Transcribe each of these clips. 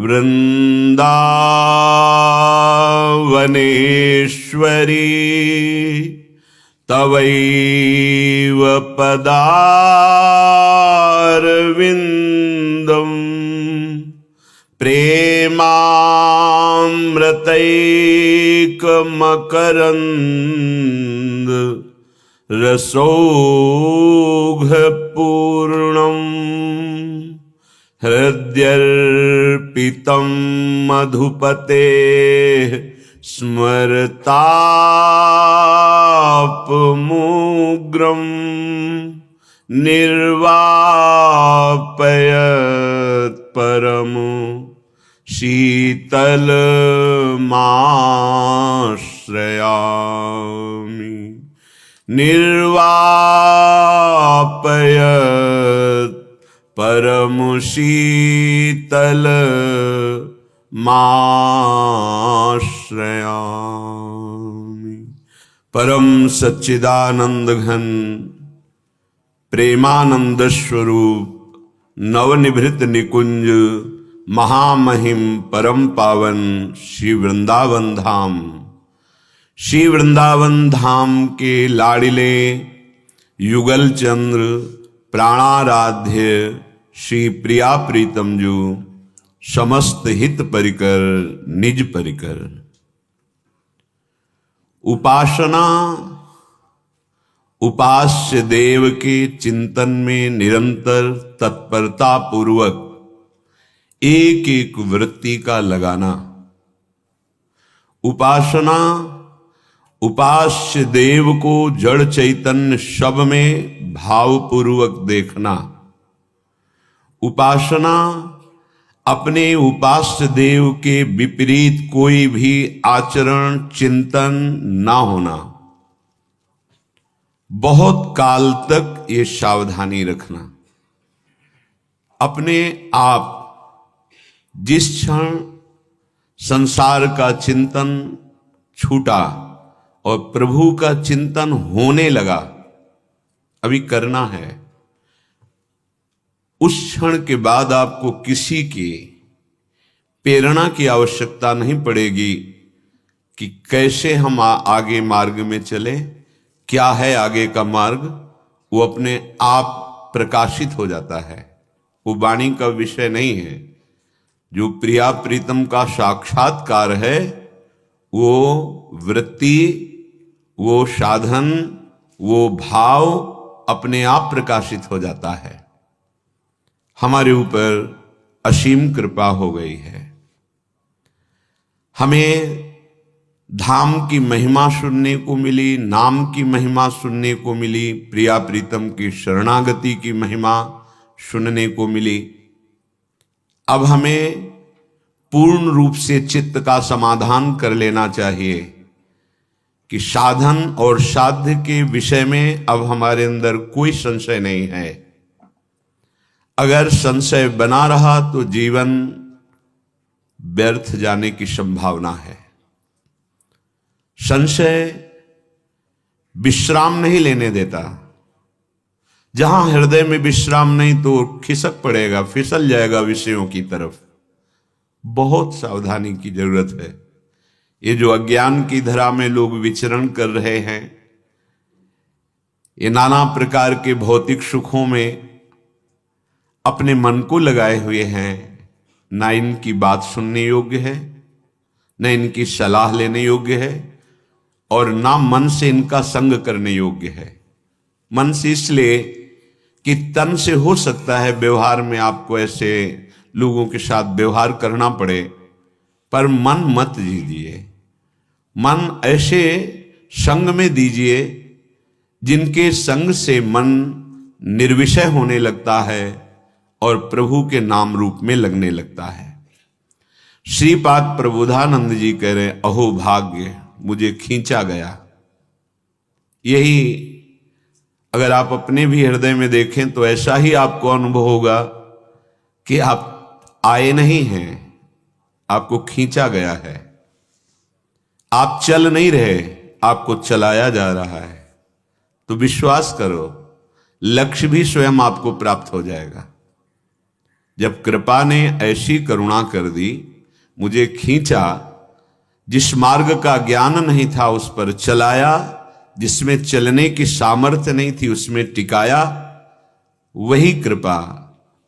वृंदावनेश्वरी तवैव पदारविंदम प्रेमामृतैकमकरंद रसौघपूर्णम् हृद्यर्पितं मधुपतेः स्मरतापमुग्रं निर्वापयत् परमो शीतलमाश्रयामि निर्वापयत् परमो शीतलमाश्रयामि। परम सच्चिदानंद घन प्रेमानंद स्वरूप नवनिभृत निकुंज महामहिम परम पावन श्री वृंदावन धाम, श्री वृंदावन धाम के लाडिले युगल चंद्र प्राणाराध्य श्री प्रिया प्रीतम जो समस्त हित परिकर निज परिकर। उपासना उपास्य देव के चिंतन में निरंतर तत्परता पूर्वक एक एक वृत्ति का लगाना। उपासना उपास्य देव को जड़ चैतन्य शब में भावपूर्वक देखना। उपासना अपने उपास्य देव के विपरीत कोई भी आचरण चिंतन ना होना। बहुत काल तक ये सावधानी रखना। अपने आप जिस क्षण संसार का चिंतन छूटा और प्रभु का चिंतन होने लगा, अभी करना है, उस क्षण के बाद आपको किसी की प्रेरणा की आवश्यकता नहीं पड़ेगी कि कैसे हम आगे मार्ग में चले, क्या है आगे का मार्ग। वो अपने आप प्रकाशित हो जाता है। वो वाणी का विषय नहीं है। जो प्रिया प्रीतम का साक्षात्कार है वो वृत्ति, वो साधन, वो भाव अपने आप प्रकाशित हो जाता है। हमारे ऊपर असीम कृपा हो गई है। हमें धाम की महिमा सुनने को मिली, नाम की महिमा सुनने को मिली, प्रिया प्रीतम की शरणागति की महिमा सुनने को मिली। अब हमें पूर्ण रूप से चित्त का समाधान कर लेना चाहिए कि साधन और साध्य के विषय में अब हमारे अंदर कोई संशय नहीं है। अगर संशय बना रहा तो जीवन व्यर्थ जाने की संभावना है। संशय विश्राम नहीं लेने देता। जहां हृदय में विश्राम नहीं तो खिसक पड़ेगा, फिसल जाएगा विषयों की तरफ। बहुत सावधानी की जरूरत है। ये जो अज्ञान की धरा में लोग विचरण कर रहे हैं, ये नाना प्रकार के भौतिक सुखों में अपने मन को लगाए हुए हैं, ना इनकी बात सुनने योग्य है, न इनकी सलाह लेने योग्य है, और ना मन से इनका संग करने योग्य है। मन से इसलिए कि तन से हो सकता है व्यवहार में आपको ऐसे लोगों के साथ व्यवहार करना पड़े, पर मन मत दीजिए। मन ऐसे संग में दीजिए जिनके संग से मन निर्विषय होने लगता है और प्रभु के नाम रूप में लगने लगता है। श्रीपाद प्रबोधानंद जी कह रहे, अहो भाग्य मुझे खींचा गया। यही अगर आप अपने भी हृदय में देखें तो ऐसा ही आपको अनुभव होगा कि आप आए नहीं हैं, आपको खींचा गया है। आप चल नहीं रहे, आपको चलाया जा रहा है। तो विश्वास करो, लक्ष्य भी स्वयं आपको प्राप्त हो जाएगा। जब कृपा ने ऐसी करुणा कर दी, मुझे खींचा, जिस मार्ग का ज्ञान नहीं था उस पर चलाया, जिसमें चलने की सामर्थ्य नहीं थी उसमें टिकाया, वही कृपा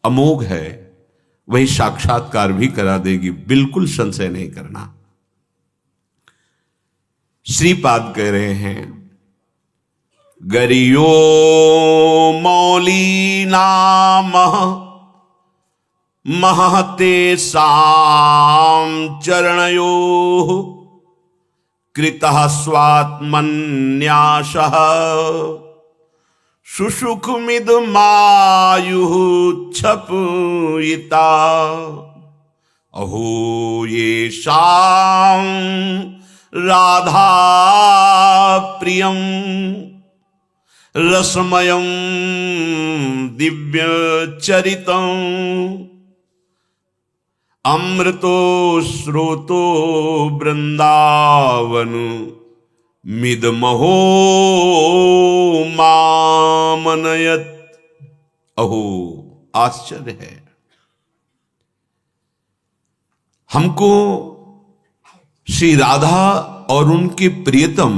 अमोघ है, वही साक्षात्कार भी करा देगी, बिल्कुल संशय नहीं करना। श्रीपाद कह रहे हैं, गरियो मौली नाम महते साम चरणयो कृतः स्वात्मन्यासः सुसुखमिदमायुः क्षपयिता अहो येषां राधा प्रियं रसमयं दिव्य चरितं अमृतो स्रोतो वृंदावन मिदमहो मामनयत। अहो आश्चर्य है, हमको श्री राधा और उनके प्रियतम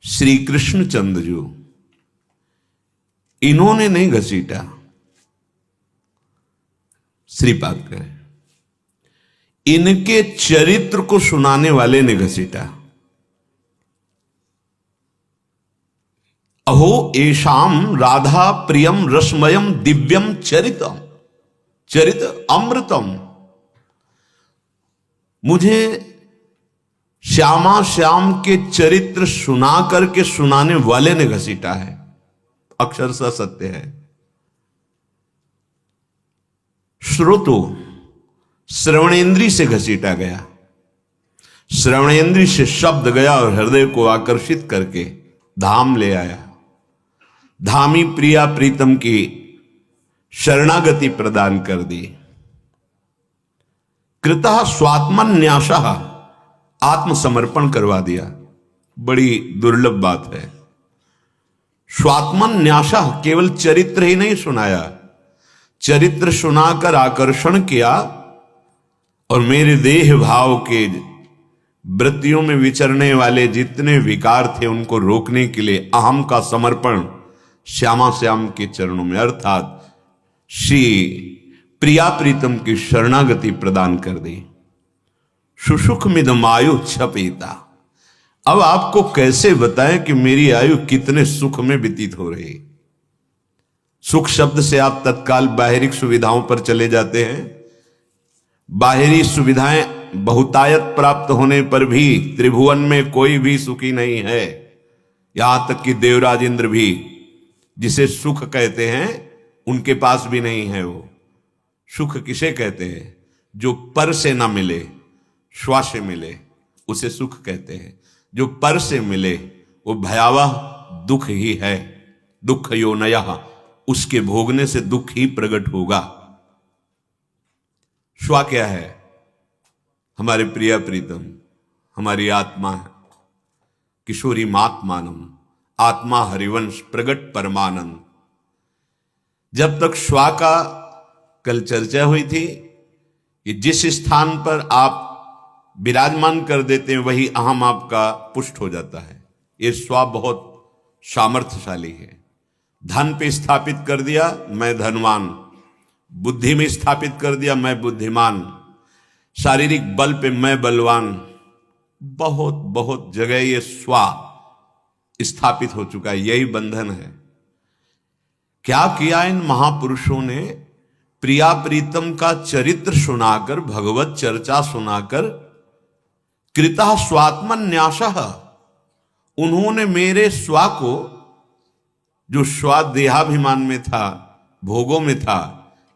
श्री कृष्ण चंद्र जो, इन्होंने नहीं घसीटा, श्रीपाद कहे इनके चरित्र को सुनाने वाले ने घसीटा। अहो एषाम राधा प्रियम रसमयम दिव्यम चरितम, चरित अमृतम, मुझे श्यामा श्याम के चरित्र सुना करके सुनाने वाले ने घसीटा है, अक्षरशः सत्य है। श्रोतो श्रवणेन्द्री से घसीटा गया, श्रवणेन्द्री से शब्द गया और हृदय को आकर्षित करके धाम ले आया। धामी प्रिया प्रीतम की शरणागति प्रदान कर दी। कृतः स्वात्मन्यासः, आत्मसमर्पण करवा दिया, बड़ी दुर्लभ बात है। स्वात्मन्यासः, केवल चरित्र ही नहीं सुनाया, चरित्र सुनाकर आकर्षण किया और मेरे देह भाव के वृत्तियों में विचरने वाले जितने विकार थे उनको रोकने के लिए अहम का समर्पण श्यामा श्याम के चरणों में, अर्थात श्री प्रिया प्रीतम की शरणागति प्रदान कर दी। सुसुखमिदम आयु क्षपयिता। अब आपको कैसे बताएं कि मेरी आयु कितने सुख में व्यतीत हो रही। सुख शब्द से आप तत्काल बाहरी सुविधाओं पर चले जाते हैं। बाहरी सुविधाएं बहुतायत प्राप्त होने पर भी त्रिभुवन में कोई भी सुखी नहीं है। यहां तक कि देवराज इंद्र भी, जिसे सुख कहते हैं, उनके पास भी नहीं है वो। सुख किसे कहते हैं? जो पर से ना मिले, श्वा से मिले, उसे सुख कहते हैं। जो पर से मिले वो भयावह दुख ही है। दुख योनयः, उसके भोगने से दुख ही प्रकट होगा। श्वा क्या है? हमारे प्रिया प्रीतम, हमारी आत्मा है। किशोरी मात्मानम, आत्मा हरिवंश प्रगट परमानंद। जब तक श्वा का कल चर्चा हुई थी कि जिस स्थान पर आप विराजमान कर देते हैं वही अहम आपका पुष्ट हो जाता है। ये स्वा बहुत सामर्थ्यशाली है। धन पे स्थापित कर दिया, मैं धनवान। बुद्धि में स्थापित कर दिया, मैं बुद्धिमान। शारीरिक बल पे मैं बलवान। बहुत बहुत जगह ये स्वा स्थापित हो चुका है। यही बंधन है। क्या किया इन महापुरुषों ने? प्रिया प्रीतम का चरित्र सुनाकर, भगवत चर्चा सुनाकर, कृतः स्वात्मन्यासः, उन्होंने मेरे स्वा को, जो स्वा देहाभिमान में था, भोगों में था,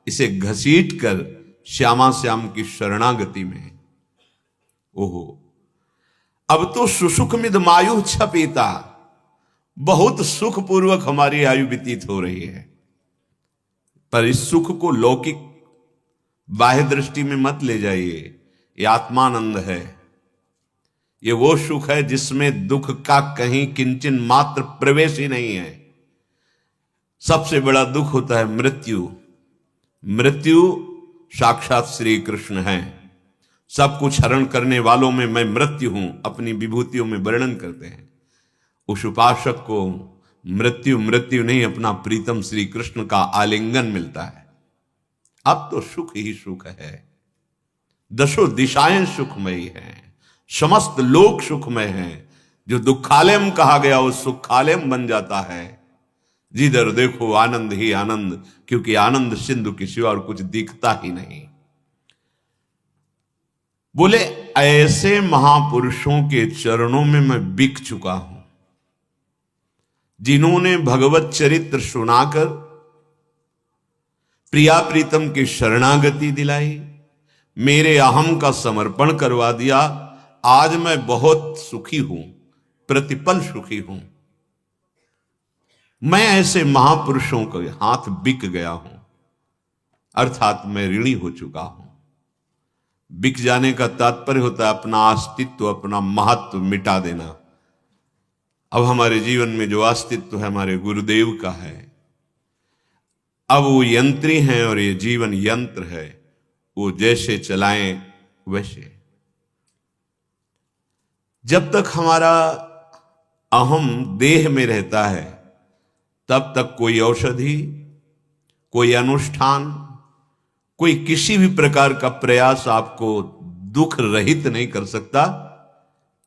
इसे घसीट कर श्यामा श्याम की शरणागति में। ओहो, अब तो सुसुखमिदमायु क्षपयिता, बहुत सुखपूर्वक हमारी आयु व्यतीत हो रही है। पर इस सुख को लौकिक बाह्य दृष्टि में मत ले जाइए। ये आत्मानंद है। ये वो सुख है जिसमें दुख का कहीं किंचन मात्र प्रवेश ही नहीं है। सबसे बड़ा दुख होता है मृत्यु। मृत्यु साक्षात श्री कृष्ण है। सब कुछ हरण करने वालों में मैं मृत्यु हूं, अपनी विभूतियों में वर्णन करते हैं। उस उपासक को मृत्यु मृत्यु नहीं, अपना प्रीतम श्री कृष्ण का आलिंगन मिलता है। अब तो सुख ही सुख है, दशों दिशाएं सुखमयी हैं, समस्त लोक सुखमय हैं। जो दुखालयम कहा गया वो सुखालयम बन जाता है। जिधर देखो आनंद ही आनंद, क्योंकि आनंद सिंधु के सिवा और कुछ दिखता ही नहीं। बोले ऐसे महापुरुषों के चरणों में मैं बिक चुका हूं, जिन्होंने भगवत चरित्र सुनाकर प्रिया प्रीतम की शरणागति दिलाई, मेरे अहम का समर्पण करवा दिया। आज मैं बहुत सुखी हूं, प्रतिपल सुखी हूं। मैं ऐसे महापुरुषों के हाथ बिक गया हूं, अर्थात मैं ऋणी हो चुका हूं। बिक जाने का तात्पर्य होता है अपना अस्तित्व, अपना महत्व मिटा देना। अब हमारे जीवन में जो अस्तित्व है हमारे गुरुदेव का है। अब वो यंत्री हैं और ये जीवन यंत्र है, वो जैसे चलाएं वैसे। जब तक हमारा अहम देह में रहता है तब तक कोई औषधि, कोई अनुष्ठान, कोई किसी भी प्रकार का प्रयास आपको दुख रहित नहीं कर सकता।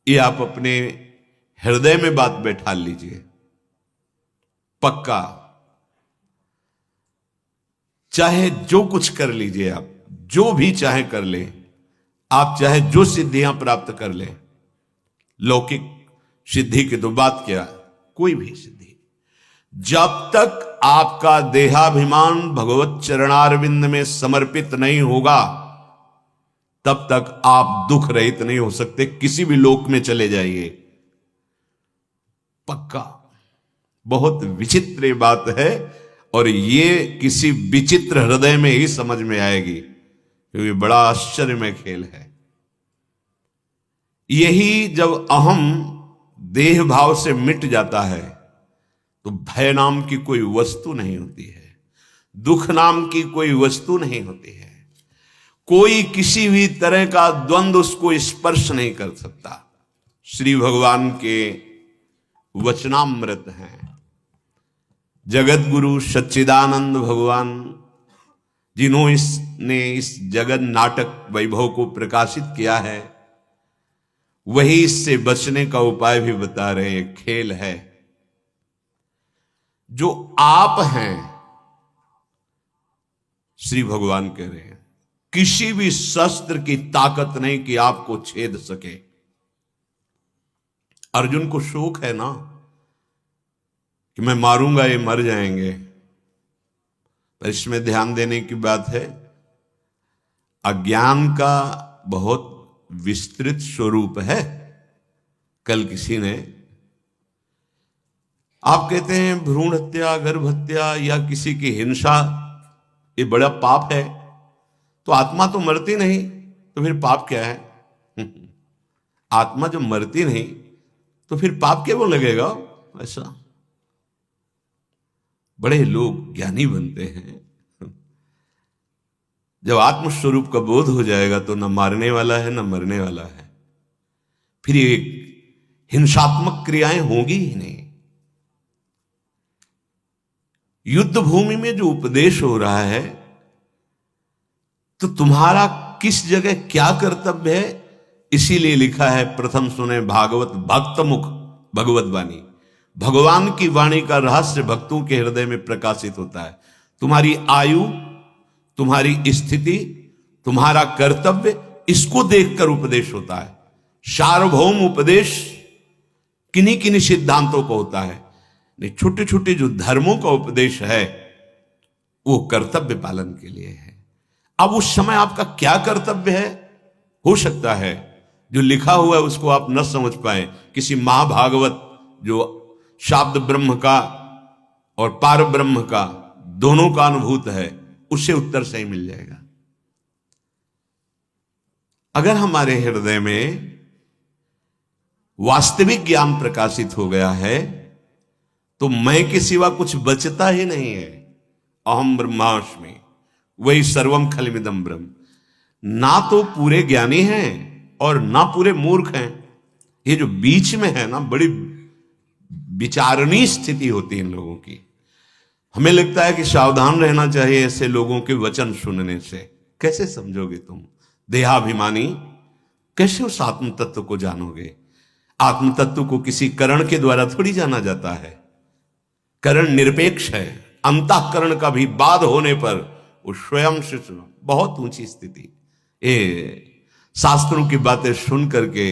ये आप अपने हृदय में बात बैठा लीजिए पक्का। चाहे जो कुछ कर लीजिए, आप जो भी चाहे कर ले, आप चाहे जो सिद्धियां प्राप्त कर ले, लौकिक सिद्धि की तो बात क्या, कोई भी सिद्धि, जब तक आपका देहाभिमान भगवत चरणारविंद में समर्पित नहीं होगा तब तक आप दुख रहित नहीं हो सकते। किसी भी लोक में चले जाइए, पक्का। बहुत विचित्र बात है और ये किसी विचित्र हृदय में ही समझ में आएगी, क्योंकि बड़ा आश्चर्यमय खेल है। यही जब अहम देह भाव से मिट जाता है तो भय नाम की कोई वस्तु नहीं होती है, दुख नाम की कोई वस्तु नहीं होती है, कोई किसी भी तरह का द्वंद्व उसको स्पर्श नहीं कर सकता। श्री भगवान के वचनामृत हैं। जगत गुरु सच्चिदानंद भगवान, जिन्होंने इस जगत नाटक वैभव को प्रकाशित किया है, वही इससे बचने का उपाय भी बता रहे हैं। खेल है जो आप हैं, श्री भगवान कह रहे हैं, किसी भी शस्त्र की ताकत नहीं कि आपको छेद सके। अर्जुन को शोक है ना कि मैं मारूंगा ये मर जाएंगे, पर इसमें ध्यान देने की बात है, अज्ञान का बहुत विस्तृत स्वरूप है। कल किसी ने, आप कहते हैं भ्रूण हत्या, गर्भ हत्या या किसी की हिंसा ये बड़ा पाप है, तो आत्मा तो मरती नहीं, तो फिर पाप क्या है? आत्मा जो मरती नहीं तो फिर पाप क्या वो लगेगा? ऐसा बड़े लोग ज्ञानी बनते हैं। जब आत्मस्वरूप का बोध हो जाएगा तो न मारने वाला है न मरने वाला है, फिर ये हिंसात्मक क्रियाएं होगी ही नहीं। युद्ध भूमि में जो उपदेश हो रहा है, तो तुम्हारा किस जगह क्या कर्तव्य है, इसीलिए लिखा है प्रथम सुने भागवत भक्त मुख भगवत वाणी। भगवान की वाणी का रहस्य भक्तों के हृदय में प्रकाशित होता है। तुम्हारी आयु, तुम्हारी स्थिति, तुम्हारा कर्तव्य, इसको देखकर उपदेश होता है। सार्वभौम उपदेश किन्हीं किन्हीं सिद्धांतों को होता है, नहीं छोटे छोटे जो धर्मों का उपदेश है वो कर्तव्य पालन के लिए है। अब उस समय आपका क्या कर्तव्य है, हो सकता है जो लिखा हुआ है उसको आप न समझ पाए। किसी महाभागवत जो शाब्द ब्रह्म का और पार ब्रह्म का दोनों का अनुभूत है, उससे उत्तर सही मिल जाएगा। अगर हमारे हृदय में वास्तविक ज्ञान प्रकाशित हो गया है तो मैं के सिवा कुछ बचता ही नहीं है। अहम ब्रह्मास्मि, वही सर्वम खलमिदम ब्रह्म। ना तो पूरे ज्ञानी हैं और ना पूरे मूर्ख हैं, ये जो बीच में है ना, बड़ी विचारणीय स्थिति होती है इन लोगों की। हमें लगता है कि सावधान रहना चाहिए ऐसे लोगों के वचन सुनने से। कैसे समझोगे तुम देहाभिमानी, कैसे उस आत्म तत्व को जानोगे? आत्म तत्व को किसी करण के द्वारा थोड़ी जाना जाता है। करण निरपेक्ष है, अंतःकरण का भी बाध होने पर वो स्वयं से बहुत ऊंची स्थिति। ये शास्त्रों की बातें सुन करके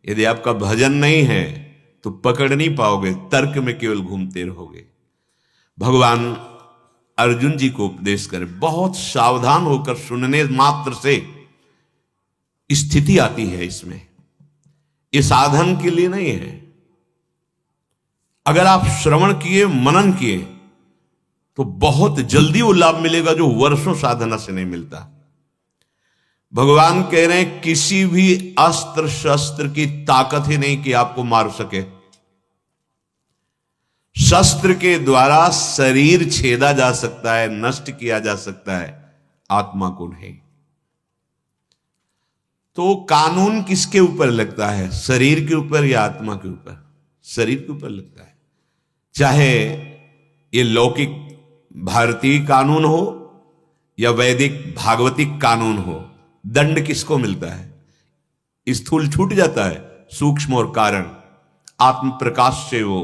यदि आपका भजन नहीं है तो पकड़ नहीं पाओगे, तर्क में केवल घूमते रहोगे। भगवान अर्जुन जी को उपदेश करें, बहुत सावधान होकर सुनने मात्र से स्थिति आती है इसमें, ये साधन के लिए नहीं है। अगर आप श्रवण किए, मनन किए, तो बहुत जल्दी वो लाभ मिलेगा जो वर्षों साधना से नहीं मिलता। भगवान कह रहे हैं किसी भी अस्त्र शस्त्र की ताकत ही नहीं कि आपको मार सके। शस्त्र के द्वारा शरीर छेदा जा सकता है, नष्ट किया जा सकता है, आत्मा को नहीं। तो कानून किसके ऊपर लगता है, शरीर के ऊपर या आत्मा के ऊपर? शरीर के ऊपर लगता है। चाहे ये लौकिक भारतीय कानून हो या वैदिक भागवतिक कानून हो, दंड किसको मिलता है? स्थूल छूट जाता है, सूक्ष्म और कारण आत्म प्रकाश से वो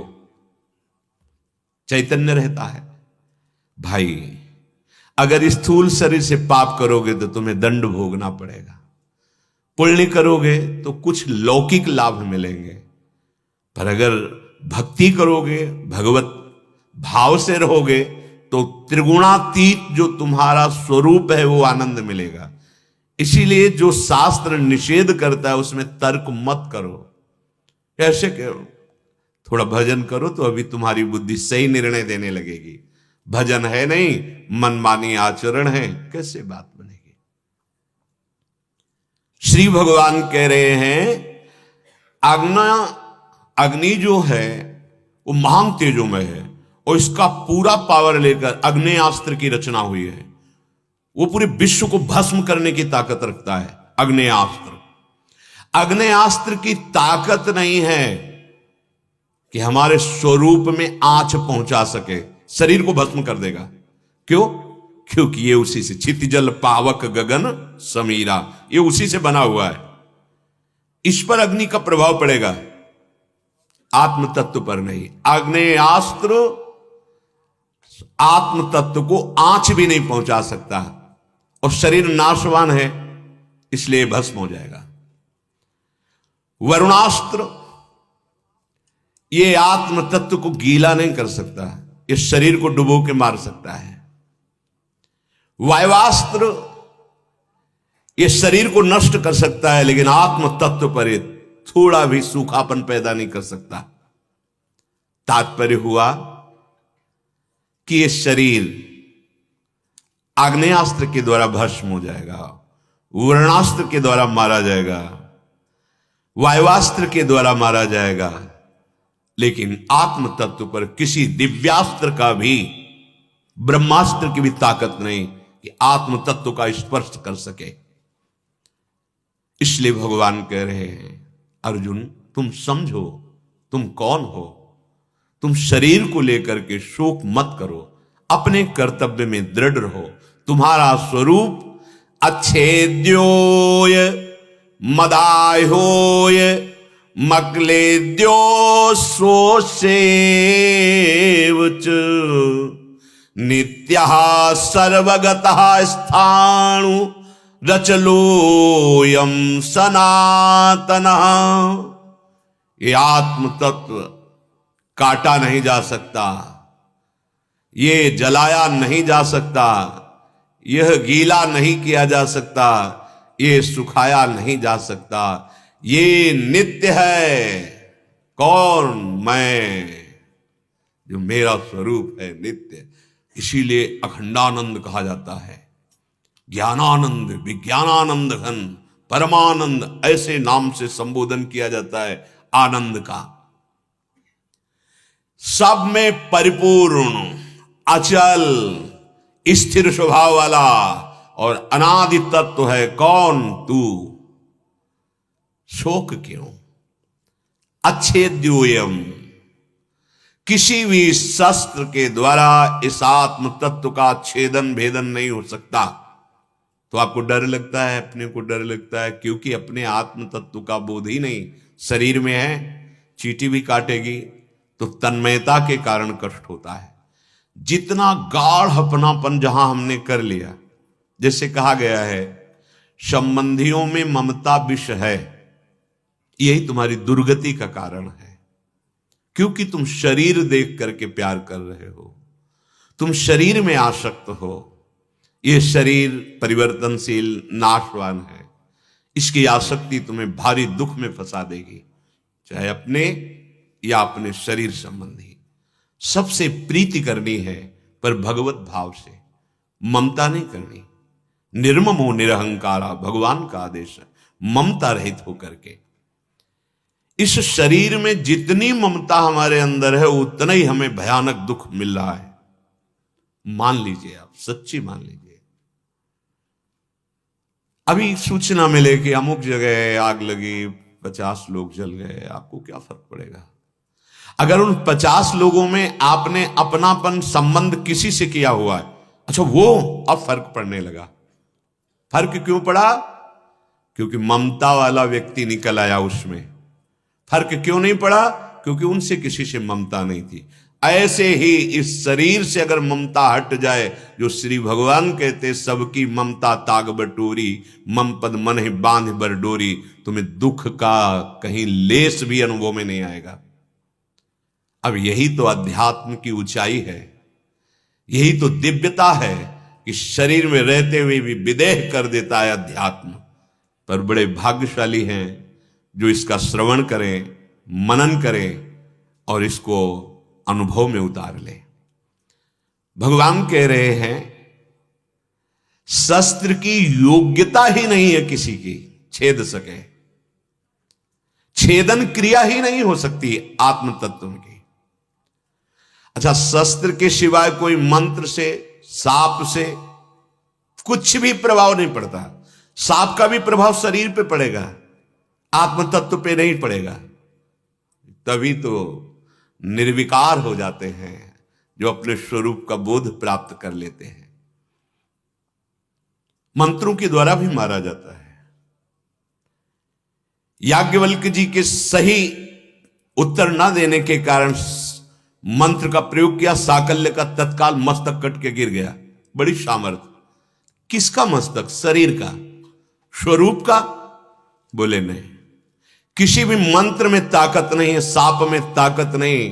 चैतन्य रहता है। भाई अगर स्थूल शरीर से पाप करोगे तो तुम्हें दंड भोगना पड़ेगा, पुण्य करोगे तो कुछ लौकिक लाभ मिलेंगे, पर अगर भक्ति करोगे, भगवत भाव से रहोगे, तो त्रिगुणातीत जो तुम्हारा स्वरूप है वो आनंद मिलेगा। इसीलिए जो शास्त्र निषेध करता है उसमें तर्क मत करो। कैसे करो? थोड़ा भजन करो तो अभी तुम्हारी बुद्धि सही निर्णय देने लगेगी। भजन है नहीं, मनमानी आचरण है, कैसे बात बनेगी? श्री भगवान कह रहे हैं अग्नि जो है वो महान तेजोमय है और इसका पूरा पावर लेकर अग्नेयास्त्र की रचना हुई है। वो पूरे विश्व को भस्म करने की ताकत रखता है अग्नेयास्त्र। अग्नेयास्त्र की ताकत नहीं है कि हमारे स्वरूप में आंच पहुंचा सके, शरीर को भस्म कर देगा। क्यों? क्योंकि ये उसी से क्षितिजल पावक गगन समीरा, ये उसी से बना हुआ है। इस पर अग्नि का प्रभाव पड़ेगा, आत्म तत्व पर नहीं। आग्नेयास्त्र आत्म तत्व को आंच भी नहीं पहुंचा सकता और शरीर नाशवान है, इसलिए भस्म हो जाएगा। वरुणास्त्र ये आत्म तत्व को गीला नहीं कर सकता, ये शरीर को डुबो के मार सकता है। वायवास्त्र ये शरीर को नष्ट कर सकता है, लेकिन आत्म तत्व पर ये थोड़ा भी सूखापन पैदा नहीं कर सकता। तात्पर्य हुआ कि ये शरीर आग्नेयास्त्र के द्वारा भस्म हो जाएगा, वर्णास्त्र के द्वारा मारा जाएगा, वायवास्त्र के द्वारा मारा जाएगा, लेकिन आत्म तत्व पर किसी दिव्यास्त्र का भी, ब्रह्मास्त्र की भी ताकत नहीं कि आत्म तत्व का स्पर्श कर सके। इसलिए भगवान कह रहे हैं अर्जुन तुम समझो तुम कौन हो, तुम शरीर को लेकर के शोक मत करो, अपने कर्तव्य में दृढ़ रहो। तुम्हारा स्वरूप अच्छेद्योय मदाह्योय मक्लेद्यो सोसेवच नित्यः सर्वगतः स्थाणु रचलोयम सनातनः। ये आत्म तत्व काटा नहीं जा सकता, ये जलाया नहीं जा सकता, यह गीला नहीं किया जा सकता, ये सुखाया नहीं जा सकता, ये नित्य है। कौन? मैं, जो मेरा स्वरूप है नित्य। इसीलिए अखंडानंद कहा जाता है, ज्ञानानंद, विज्ञानानंद घन, परमानंद, ऐसे नाम से संबोधन किया जाता है आनंद का। सब में परिपूर्ण, अचल, स्थिर स्वभाव वाला और अनादि तत्व है कौन तू, शोक क्यों। अच्छेद्योयम, किसी भी शस्त्र के द्वारा इस आत्म तत्व का छेदन भेदन नहीं हो सकता। तो आपको डर लगता है, अपने को डर लगता है, क्योंकि अपने आत्म तत्व का बोध ही नहीं शरीर में है। चींटी भी काटेगी तो तन्मयता के कारण कष्ट होता है। जितना गाढ़ अपनापन जहां हमने कर लिया, जैसे कहा गया है संबंधियों में ममता विष है, यही तुम्हारी दुर्गति का कारण है। क्योंकि तुम शरीर देख करके प्यार कर रहे हो, तुम शरीर में आसक्त हो। यह शरीर परिवर्तनशील नाशवान है, इसकी आसक्ति तुम्हें भारी दुख में फंसा देगी, चाहे अपने या अपने शरीर संबंधी। सबसे प्रीति करनी है पर भगवत भाव से, ममता नहीं करनी। निर्ममो निरहंकारा, भगवान का आदेश है, ममता रहित होकर के। इस शरीर में जितनी ममता हमारे अंदर है उतना ही हमें भयानक दुख मिल रहा है। मान लीजिए, आप सच्ची मान लीजिए। अभी सूचना मिले कि अमुक जगह आग लगी, 50 लोग जल गए, आपको क्या फर्क पड़ेगा? अगर उन 50 लोगों में आपने अपनापन संबंध किसी से किया हुआ है, अच्छा वो अब फर्क पड़ने लगा। फर्क क्यों पड़ा? क्योंकि ममता वाला व्यक्ति निकल आया उसमें। फर्क क्यों नहीं पड़ा? क्योंकि उनसे किसी से ममता नहीं थी। ऐसे ही इस शरीर से अगर ममता हट जाए, जो श्री भगवान कहते सबकी ममता ताग बटोरी, मम पद मन ही बांध बर डोरी, तुम्हें दुख का कहीं लेस भी अनुभव में नहीं आएगा। अब यही तो अध्यात्म की ऊंचाई है, यही तो दिव्यता है कि शरीर में रहते हुए भी विदेह कर देता है अध्यात्म। पर बड़े भाग्यशाली हैं जो इसका श्रवण करें, मनन करें और इसको अनुभव में उतार ले। भगवान कह रहे हैं शस्त्र की योग्यता ही नहीं है किसी की छेद सके, छेदन क्रिया ही नहीं हो सकती आत्म तत्व की। अच्छा, शस्त्र के सिवाय कोई मंत्र से, सांप से कुछ भी प्रभाव नहीं पड़ता। सांप का भी प्रभाव शरीर पे पड़ेगा, आत्म तत्व पे नहीं पड़ेगा। तभी तो निर्विकार हो जाते हैं जो अपने स्वरूप का बोध प्राप्त कर लेते हैं। मंत्रों के द्वारा भी मारा जाता है। याज्ञवल्क्य जी के सही उत्तर न देने के कारण मंत्र का प्रयोग किया, साकल्य का तत्काल मस्तक कट के गिर गया। बड़ी सामर्थ्य। किसका मस्तक? शरीर का, स्वरूप का? बोले नहीं। किसी भी मंत्र में ताकत नहीं है, साप में ताकत नहीं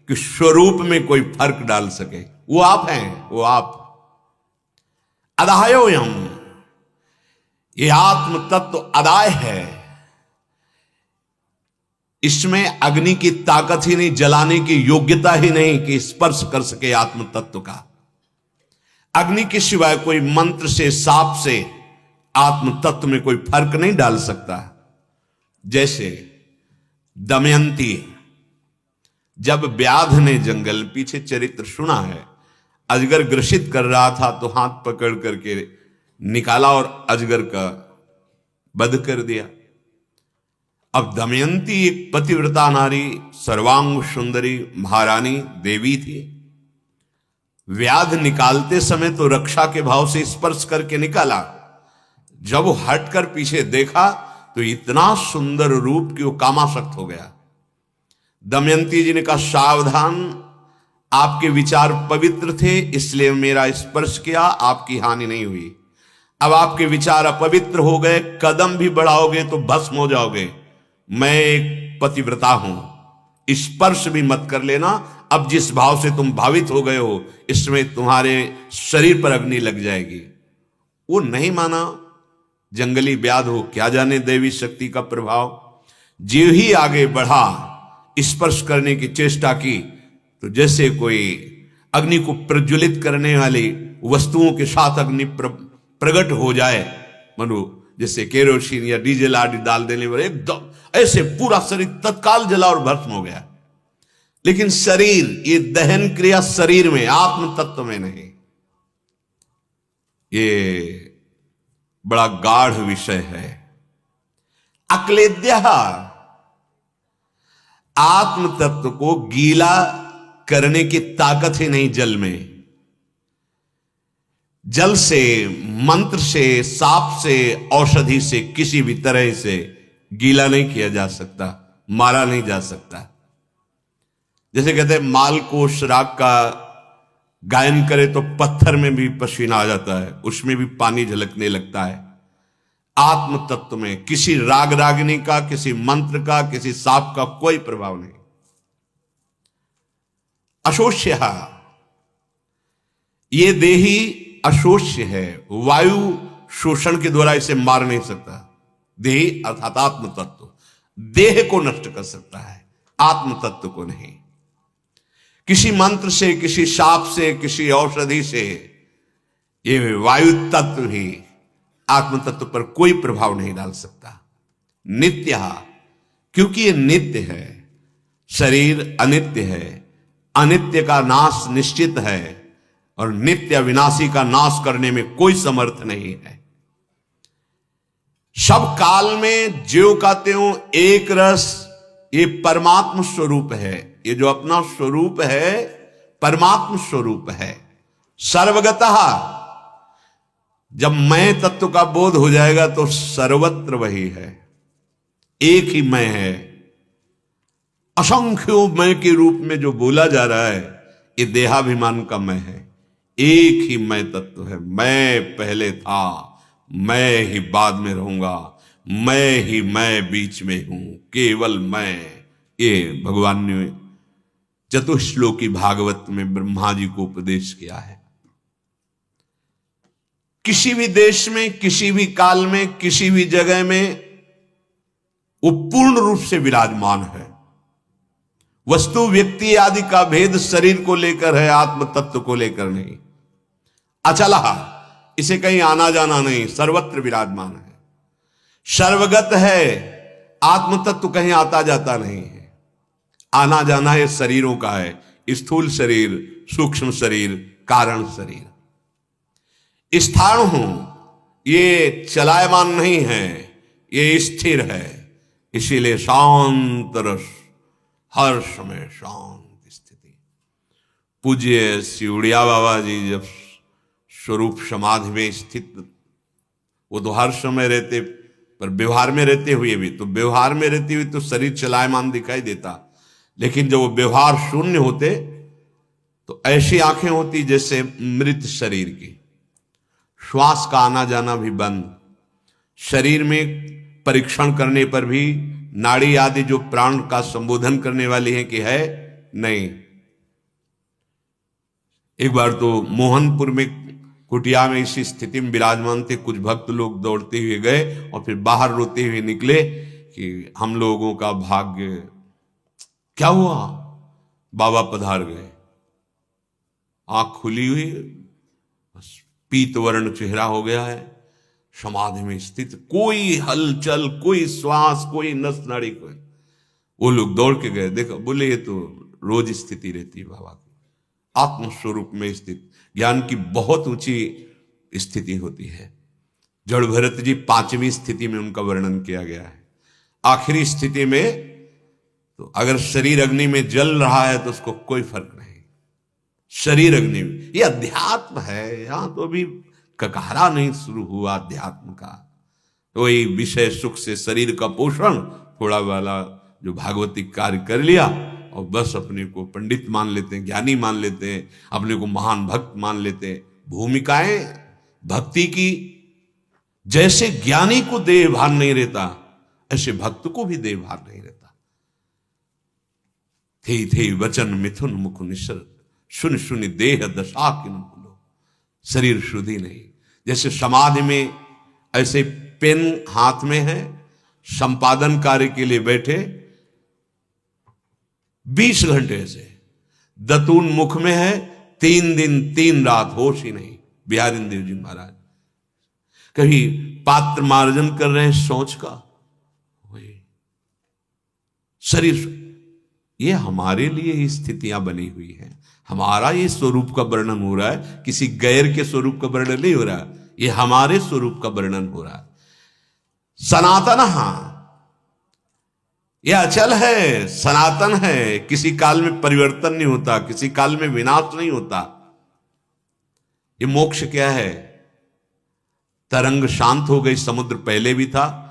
कि स्वरूप में कोई फर्क डाल सके। वो आप हैं, वो आप। अदायोयम, ये आत्म तत्व अदाय है। इसमें अग्नि की ताकत ही नहीं, जलाने की योग्यता ही नहीं कि स्पर्श कर सके आत्म तत्व का। अग्नि के सिवाय कोई मंत्र से, साप से आत्म तत्व में कोई फर्क नहीं डाल सकता। जैसे दमयंती, जब व्याध ने जंगल, पीछे चरित्र सुना है, अजगर ग्रसित कर रहा था तो हाथ पकड़ करके निकाला और अजगर का वध कर दिया। अब दमयंती एक पतिव्रता नारी, सर्वांग सुंदरी महारानी देवी थी। व्याध निकालते समय तो रक्षा के भाव से स्पर्श करके निकाला। जब वो हटकर पीछे देखा तो इतना सुंदर रूप कि वो कामासक्त हो गया। दमयंती जी ने कहा, सावधान, आपके विचार पवित्र थे इसलिए मेरा स्पर्श किया, आपकी हानि नहीं हुई। अब आपके विचार अपवित्र हो गए, कदम भी बढ़ाओगे तो भस्म हो जाओगे। मैं एक पतिव्रता हूं, स्पर्श भी मत कर लेना। अब जिस भाव से तुम भावित हो गए हो, इसमें तुम्हारे शरीर पर अग्नि लग जाएगी। वो नहीं माना। जंगली व्याध हो, क्या जाने देवी शक्ति का प्रभाव। जीव ही आगे बढ़ा, स्पर्श करने की चेष्टा की तो जैसे कोई अग्नि को प्रज्वलित करने वाली वस्तुओं के साथ अग्नि प्रकट हो जाए, मनो जैसे केरोसिन या डीजल आदि डाल देने पर एकदम ऐसे पूरा शरीर तत्काल जला और भस्म हो गया। लेकिन शरीर, ये दहन क्रिया शरीर में, आत्म तत्व में नहीं। ये बड़ा गाढ़ विषय है। अक्लेद्य, आत्म तत्व को गीला करने की ताकत ही नहीं जल में। जल से, मंत्र से, साप से, औषधि से किसी भी तरह से गीला नहीं किया जा सकता, मारा नहीं जा सकता। जैसे कहते हैं माल को शराब का गायन करे तो पत्थर में भी पसीना आ जाता है, उसमें भी पानी झलकने लगता है। आत्म तत्व में किसी राग रागिनी का, किसी मंत्र का, किसी साप का कोई प्रभाव नहीं। अशोष्य, ये देही अशोष्य है, वायु शोषण के द्वारा इसे मार नहीं सकता। देही अर्थात आत्म तत्व देह को नष्ट कर सकता है, आत्म तत्व को नहीं। किसी मंत्र से, किसी शाप से, किसी औषधि से ये वायु तत्व भी आत्म तत्व पर कोई प्रभाव नहीं डाल सकता। नित्य, क्योंकि ये नित्य है, शरीर अनित्य है, अनित्य का नाश निश्चित है और नित्य अविनाशी का नाश करने में कोई समर्थ नहीं है। सब काल में ज्यों का त्यों एक रस, ये परमात्म स्वरूप है। ये जो अपना स्वरूप है परमात्म स्वरूप है। सर्वगतः, जब मैं तत्व का बोध हो जाएगा तो सर्वत्र वही है, एक ही मैं है। असंख्यों मैं के रूप में जो बोला जा रहा है ये देहाभिमान का मैं है। एक ही मैं तत्व है। मैं पहले था, मैं ही बाद में रहूंगा, मैं ही मैं बीच में हूं, केवल मैं। ये भगवान ने चतुश्लोकी भागवत में ब्रह्मा जी को उपदेश किया है। किसी भी देश में, किसी भी काल में, किसी भी जगह में वो पूर्ण रूप से विराजमान है। वस्तु, व्यक्ति आदि का भेद शरीर को लेकर है, आत्म तत्व को लेकर नहीं। अचला, इसे कहीं आना जाना नहीं, सर्वत्र विराजमान है। सर्वगत है, आत्म तत्व कहीं आता जाता नहीं है। आना जाना ये शरीरों का है, स्थूल शरीर, सूक्ष्म शरीर, कारण शरीर। स्थाणु हूं, ये चलायमान नहीं है, ये स्थिर है। इसीलिए शांत रस, हर समय शांत स्थिति। पूज्य सिउड़िया बाबा जी जब स्वरूप समाधि में स्थित, वो तो हर समय रहते, पर व्यवहार में रहते हुए भी, तो व्यवहार में रहते हुए तो शरीर चलायमान दिखाई देता, लेकिन जब वो व्यवहार शून्य होते तो ऐसी आंखें होती जैसे मृत शरीर की। श्वास का आना जाना भी बंद। शरीर में परीक्षण करने पर भी नाड़ी आदि जो प्राण का संबोधन करने वाली है कि है नहीं। एक बार तो मोहनपुर में कुटिया में इसी स्थिति में विराजमान थे। कुछ भक्त लोग दौड़ते हुए गए और फिर बाहर रोते हुए निकले कि हम लोगों का भाग्य क्या हुआ। बाबा पधार गए, आंख खुली हुई, पीत वर्ण चेहरा हो गया है, समाधि में स्थित, कोई हलचल, कोई श्वास, कोई नस नाड़ी, कोई। वो लोग दौड़ के गए, देखो, बोले ये तो रोज स्थिति रहती है बाबा की, आत्म स्वरूप में स्थित। ज्ञान की बहुत ऊंची स्थिति होती है। जड़ भरत जी 5वीं स्थिति में उनका वर्णन किया गया है। आखिरी स्थिति में तो अगर शरीर अग्नि में जल रहा है तो उसको कोई फर्क नहीं। शरीर अग्नि में, ये अध्यात्म है। यहां तो अभी ककहरा नहीं शुरू हुआ अध्यात्म का। तो ये विषय सुख से शरीर का पोषण थोड़ा वाला जो भागवतिक कार्य कर लिया और बस अपने को पंडित मान लेते हैं, ज्ञानी मान लेते हैं, अपने को महान भक्त मान लेते हैं। भूमिकाएं भक्ति की, जैसे ज्ञानी को देह भान नहीं रहता ऐसे भक्त को भी देह भान नहीं रहता। थे वचन मिथुन मुख निसर, सुन सुन देह दशा किन भूलो। शरीर शुद्धि नहीं। जैसे समाधि में ऐसे पेन हाथ में है, संपादन कार्य के लिए बैठे 20 घंटे से, दतून मुख में है, 3 दिन 3 रात होश ही नहीं। बिहारी देव जी महाराज कभी पात्र मार्जन कर रहे हैं सोच का, वही शरीर। ये हमारे लिए ही स्थितियां बनी हुई हैं। हमारा ये स्वरूप का वर्णन हो रहा है, किसी गैर के स्वरूप का वर्णन नहीं हो रहा है। ये हमारे स्वरूप का वर्णन हो रहा है। सनातन, यह अचल है, सनातन है, किसी काल में परिवर्तन नहीं होता, किसी काल में विनाश नहीं होता। ये मोक्ष क्या है? तरंग शांत हो गई, समुद्र पहले भी था,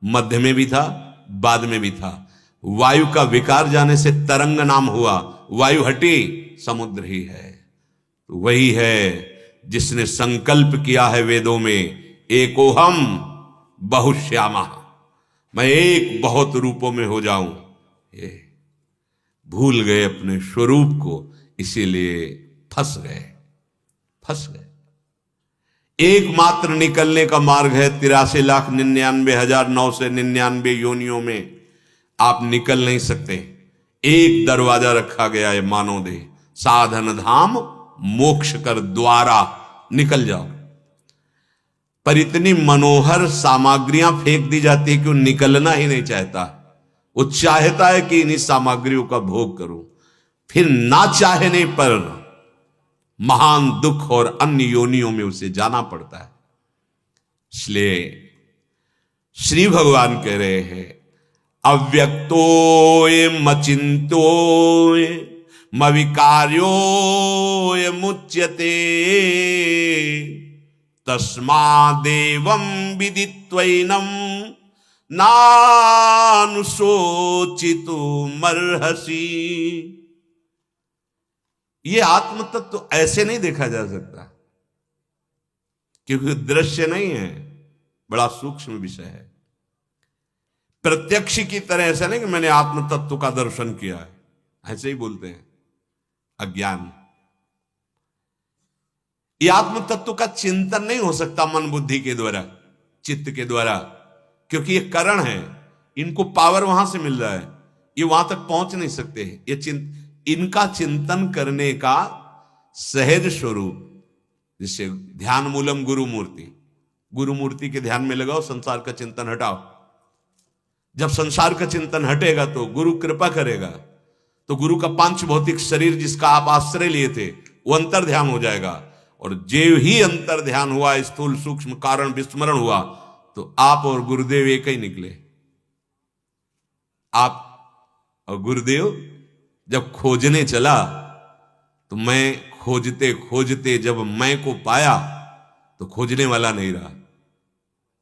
मध्य में भी था, बाद में भी था। वायु का विकार जाने से तरंग नाम हुआ, वायु हटी, समुद्र ही है। तो वही है जिसने संकल्प किया है वेदों में, एकोहम बहुश्यामा, मैं एक बहुत रूपों में हो जाऊं। ये भूल गए अपने स्वरूप को, इसीलिए फंस गए। एकमात्र निकलने का मार्ग है 83,99,999 योनियों में आप निकल नहीं सकते। एक दरवाजा रखा गया है, मानव देह, साधन धाम मोक्ष कर द्वारा निकल जाओ। पर इतनी मनोहर सामग्रियां फेंक दी जाती है कि वो निकलना ही नहीं चाहता। वो चाहता है कि इन्हीं सामग्रियों का भोग करूं, फिर ना चाहने पर महान दुख और अन्य योनियों में उसे जाना पड़ता है। इसलिए श्री भगवान कह रहे हैं, अव्यक्तोय मचिंतोय मविकार्योय मुच्यते तस्मादेवं विदित्वैनं नानुशोचितुमर्हसि। ये आत्म तत्व तो ऐसे नहीं देखा जा सकता, क्योंकि दृश्य नहीं है, बड़ा सूक्ष्म विषय है। प्रत्यक्ष की तरह ऐसा नहीं कि मैंने आत्म तत्व का दर्शन किया है, ऐसे ही बोलते हैं, अज्ञान। ये आत्म तत्व का चिंतन नहीं हो सकता मन बुद्धि के द्वारा, चित्त के द्वारा, क्योंकि ये करण है, इनको पावर वहां से मिल रहा है, ये वहां तक पहुंच नहीं सकते। ये इनका चिंतन करने का सहज स्वरूप, जिससे ध्यान मूलम गुरु मूर्ति के ध्यान में लगाओ, संसार का चिंतन हटाओ। जब संसार का चिंतन हटेगा तो गुरु कृपा करेगा, तो गुरु का पांच भौतिक शरीर जिसका आप आश्रय लिए थे वो अंतर ध्यान हो जाएगा। और जो ही अंतर ध्यान हुआ, स्थूल सूक्ष्म कारण विस्मरण हुआ, तो आप और गुरुदेव एक ही निकले। आप और गुरुदेव जब खोजने चला, तो मैं खोजते खोजते जब मैं को पाया, तो खोजने वाला नहीं रहा।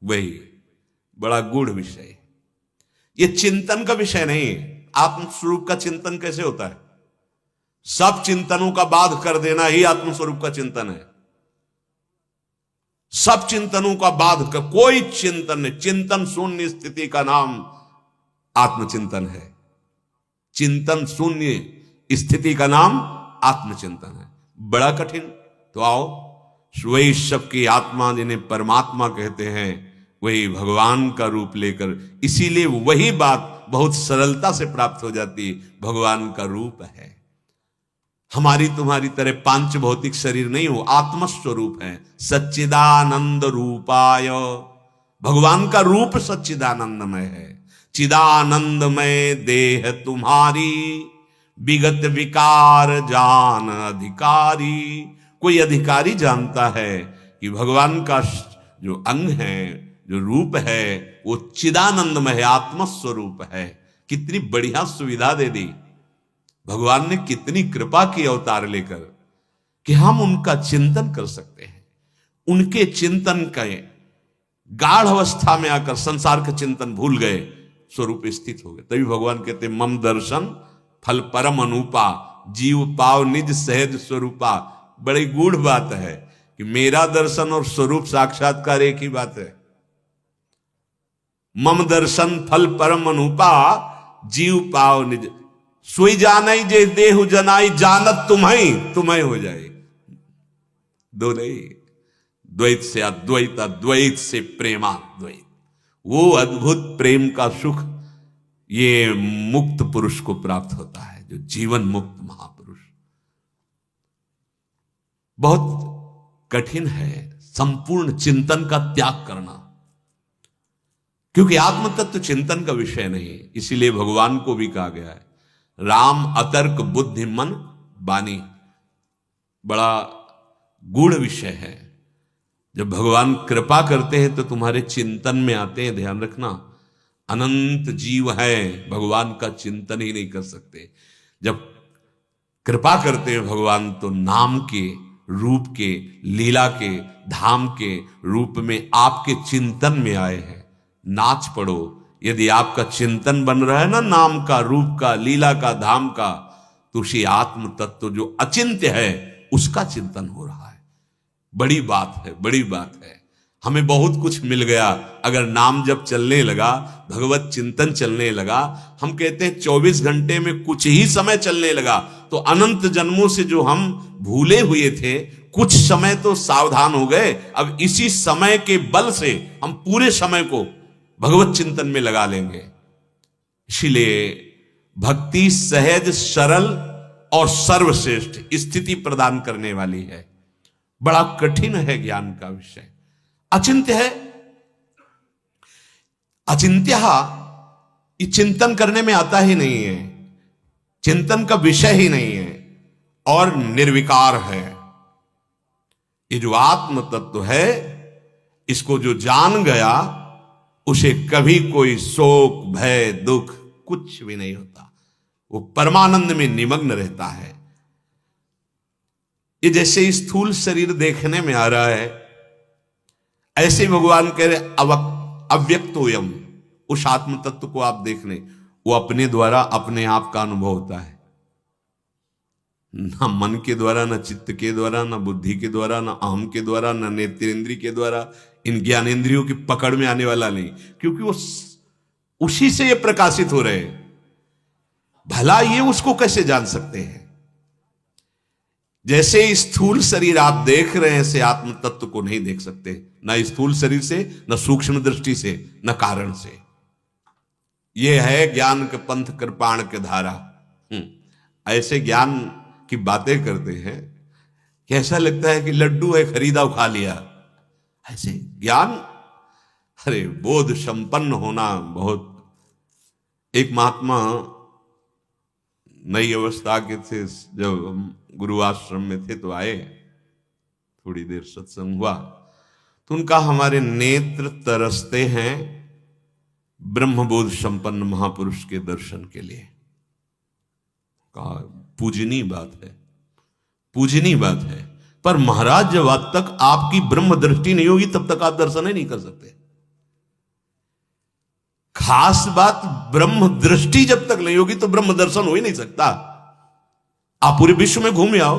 वही बड़ा गूढ़ विषय, ये चिंतन का विषय नहीं। आत्मस्वरूप का चिंतन कैसे होता है? सब चिंतनों का बाध कर देना ही आत्मस्वरूप का चिंतन है। सब चिंतनों का बाध कर, कोई चिंतन नहीं, चिंतन शून्य स्थिति का नाम आत्मचिंतन है। चिंतन शून्य स्थिति का नाम आत्मचिंतन है। बड़ा कठिन। तो आओ, वही सबकी आत्मा जिन्हें परमात्मा कहते हैं, वही भगवान का रूप लेकर, इसीलिए वही बात बहुत सरलता से प्राप्त हो जाती, भगवान का रूप है। हमारी तुम्हारी तरह पांच भौतिक शरीर नहीं हो, आत्मस्वरूप है। सच्चिदानंद रूपाय, भगवान का रूप सच्चिदानंदमय है। चिदानंदमय देह तुम्हारी, विगत विकार जान अधिकारी। कोई अधिकारी जानता है कि भगवान का जो अंग है, जो रूप है, वो चिदानंदमय है, आत्मस्वरूप है। कितनी बढ़िया सुविधा दे दी भगवान ने, कितनी कृपा की अवतार लेकर, कि हम उनका चिंतन कर सकते हैं। उनके चिंतन के गाढ़ अवस्था में आकर संसार का चिंतन भूल गए, स्वरूप स्थित हो गए। तभी भगवान कहते मम दर्शन फल परम अनुपा, जीव पाव निज सहज स्वरूपा। बड़ी गूढ़ बात है कि मेरा दर्शन और स्वरूप साक्षात्कार एक ही बात है। मम दर्शन फल परम अनुपा, जीव पाव निज सोई जानाई जे देहु जनाई, जानत तुम्हें हो जाए। दो नहीं, द्वैत से अद्वैत, अद्वैत से प्रेमाद्वैत। वो अद्भुत प्रेम का सुख ये मुक्त पुरुष को प्राप्त होता है, जो जीवन मुक्त महापुरुष। बहुत कठिन है संपूर्ण चिंतन का त्याग करना, क्योंकि आत्म तत्व चिंतन का विषय नहीं। इसीलिए भगवान को भी कहा गया है, राम अतर्क बुद्धि मन बानी। बड़ा गूढ़ विषय है। जब भगवान कृपा करते हैं तो तुम्हारे चिंतन में आते हैं, ध्यान रखना। अनंत जीव है, भगवान का चिंतन ही नहीं कर सकते। जब कृपा करते हैं भगवान तो नाम के, रूप के, लीला के, धाम के रूप में आपके चिंतन में आए हैं। नाच पड़ो, यदि आपका चिंतन बन रहा है ना नाम का, रूप का, लीला का, धाम का, तो उसी आत्म तत्व जो अचिंत्य है उसका चिंतन हो रहा है। बड़ी बात है, बड़ी बात है। हमें बहुत कुछ मिल गया अगर नाम जब चलने लगा, भगवत चिंतन चलने लगा। हम कहते हैं 24 घंटे में कुछ ही समय चलने लगा, तो अनंत जन्मों से जो हम भूले हुए थे, कुछ समय तो सावधान हो गए। अब इसी समय के बल से हम पूरे समय को भगवत चिंतन में लगा लेंगे। इसीलिए भक्ति सहज, सरल और सर्वश्रेष्ठ स्थिति प्रदान करने वाली है। बड़ा कठिन है ज्ञान का विषय, अचिंत्य है। अचिंत्य ये चिंतन करने में आता ही नहीं है, चिंतन का विषय ही नहीं है, और निर्विकार है। ये जो आत्म तत्व है, इसको जो जान गया उसे कभी कोई शोक, भय, दुख कुछ भी नहीं होता। वो परमानंद में निमग्न रहता है। ये जैसे स्थूल शरीर देखने में आ रहा है, ऐसे भगवान कह रहे अव्यक्तोयम, उस आत्म तत्व को आप देख लें, वो अपने द्वारा अपने आप का अनुभव होता है। ना मन के द्वारा, ना चित्त के द्वारा, ना बुद्धि के द्वारा, ना अहम के द्वारा, ना नेत्रेंद्रिय के द्वारा, इन ज्ञानेंद्रियों की पकड़ में आने वाला नहीं, क्योंकि वो उसी से ये प्रकाशित हो रहे हैं। भला ये उसको कैसे जान सकते हैं? जैसे स्थूल शरीर आप देख रहे हैं, ऐसे आत्म तत्व को नहीं देख सकते, ना स्थूल शरीर से, ना सूक्ष्म दृष्टि से, न कारण से। यह है ज्ञान के पंथ कृपाण के धारा। ऐसे ज्ञान की बातें करते हैं कि ऐसा लगता है कि लड्डू है, खरीदा खा लिया। ऐसे ज्ञान, अरे बोध संपन्न होना बहुत। एक महात्मा नई अवस्था के थे, जब हम गुरु आश्रम में थे तो आए, थोड़ी देर सत्संग हुआ तो उनका हमारे नेत्र तरसते हैं ब्रह्मबोध संपन्न महापुरुष के दर्शन के लिए। कहा पूजनीय बात है, पूजनीय बात है, पर महाराज जब आज तक आपकी ब्रह्म दृष्टि नहीं होगी तब तक आप दर्शन ही नहीं कर सकते। खास बात, ब्रह्म दृष्टि जब तक नहीं होगी तो ब्रह्म दर्शन हो ही नहीं सकता। आप पूरे विश्व में घूम आओ,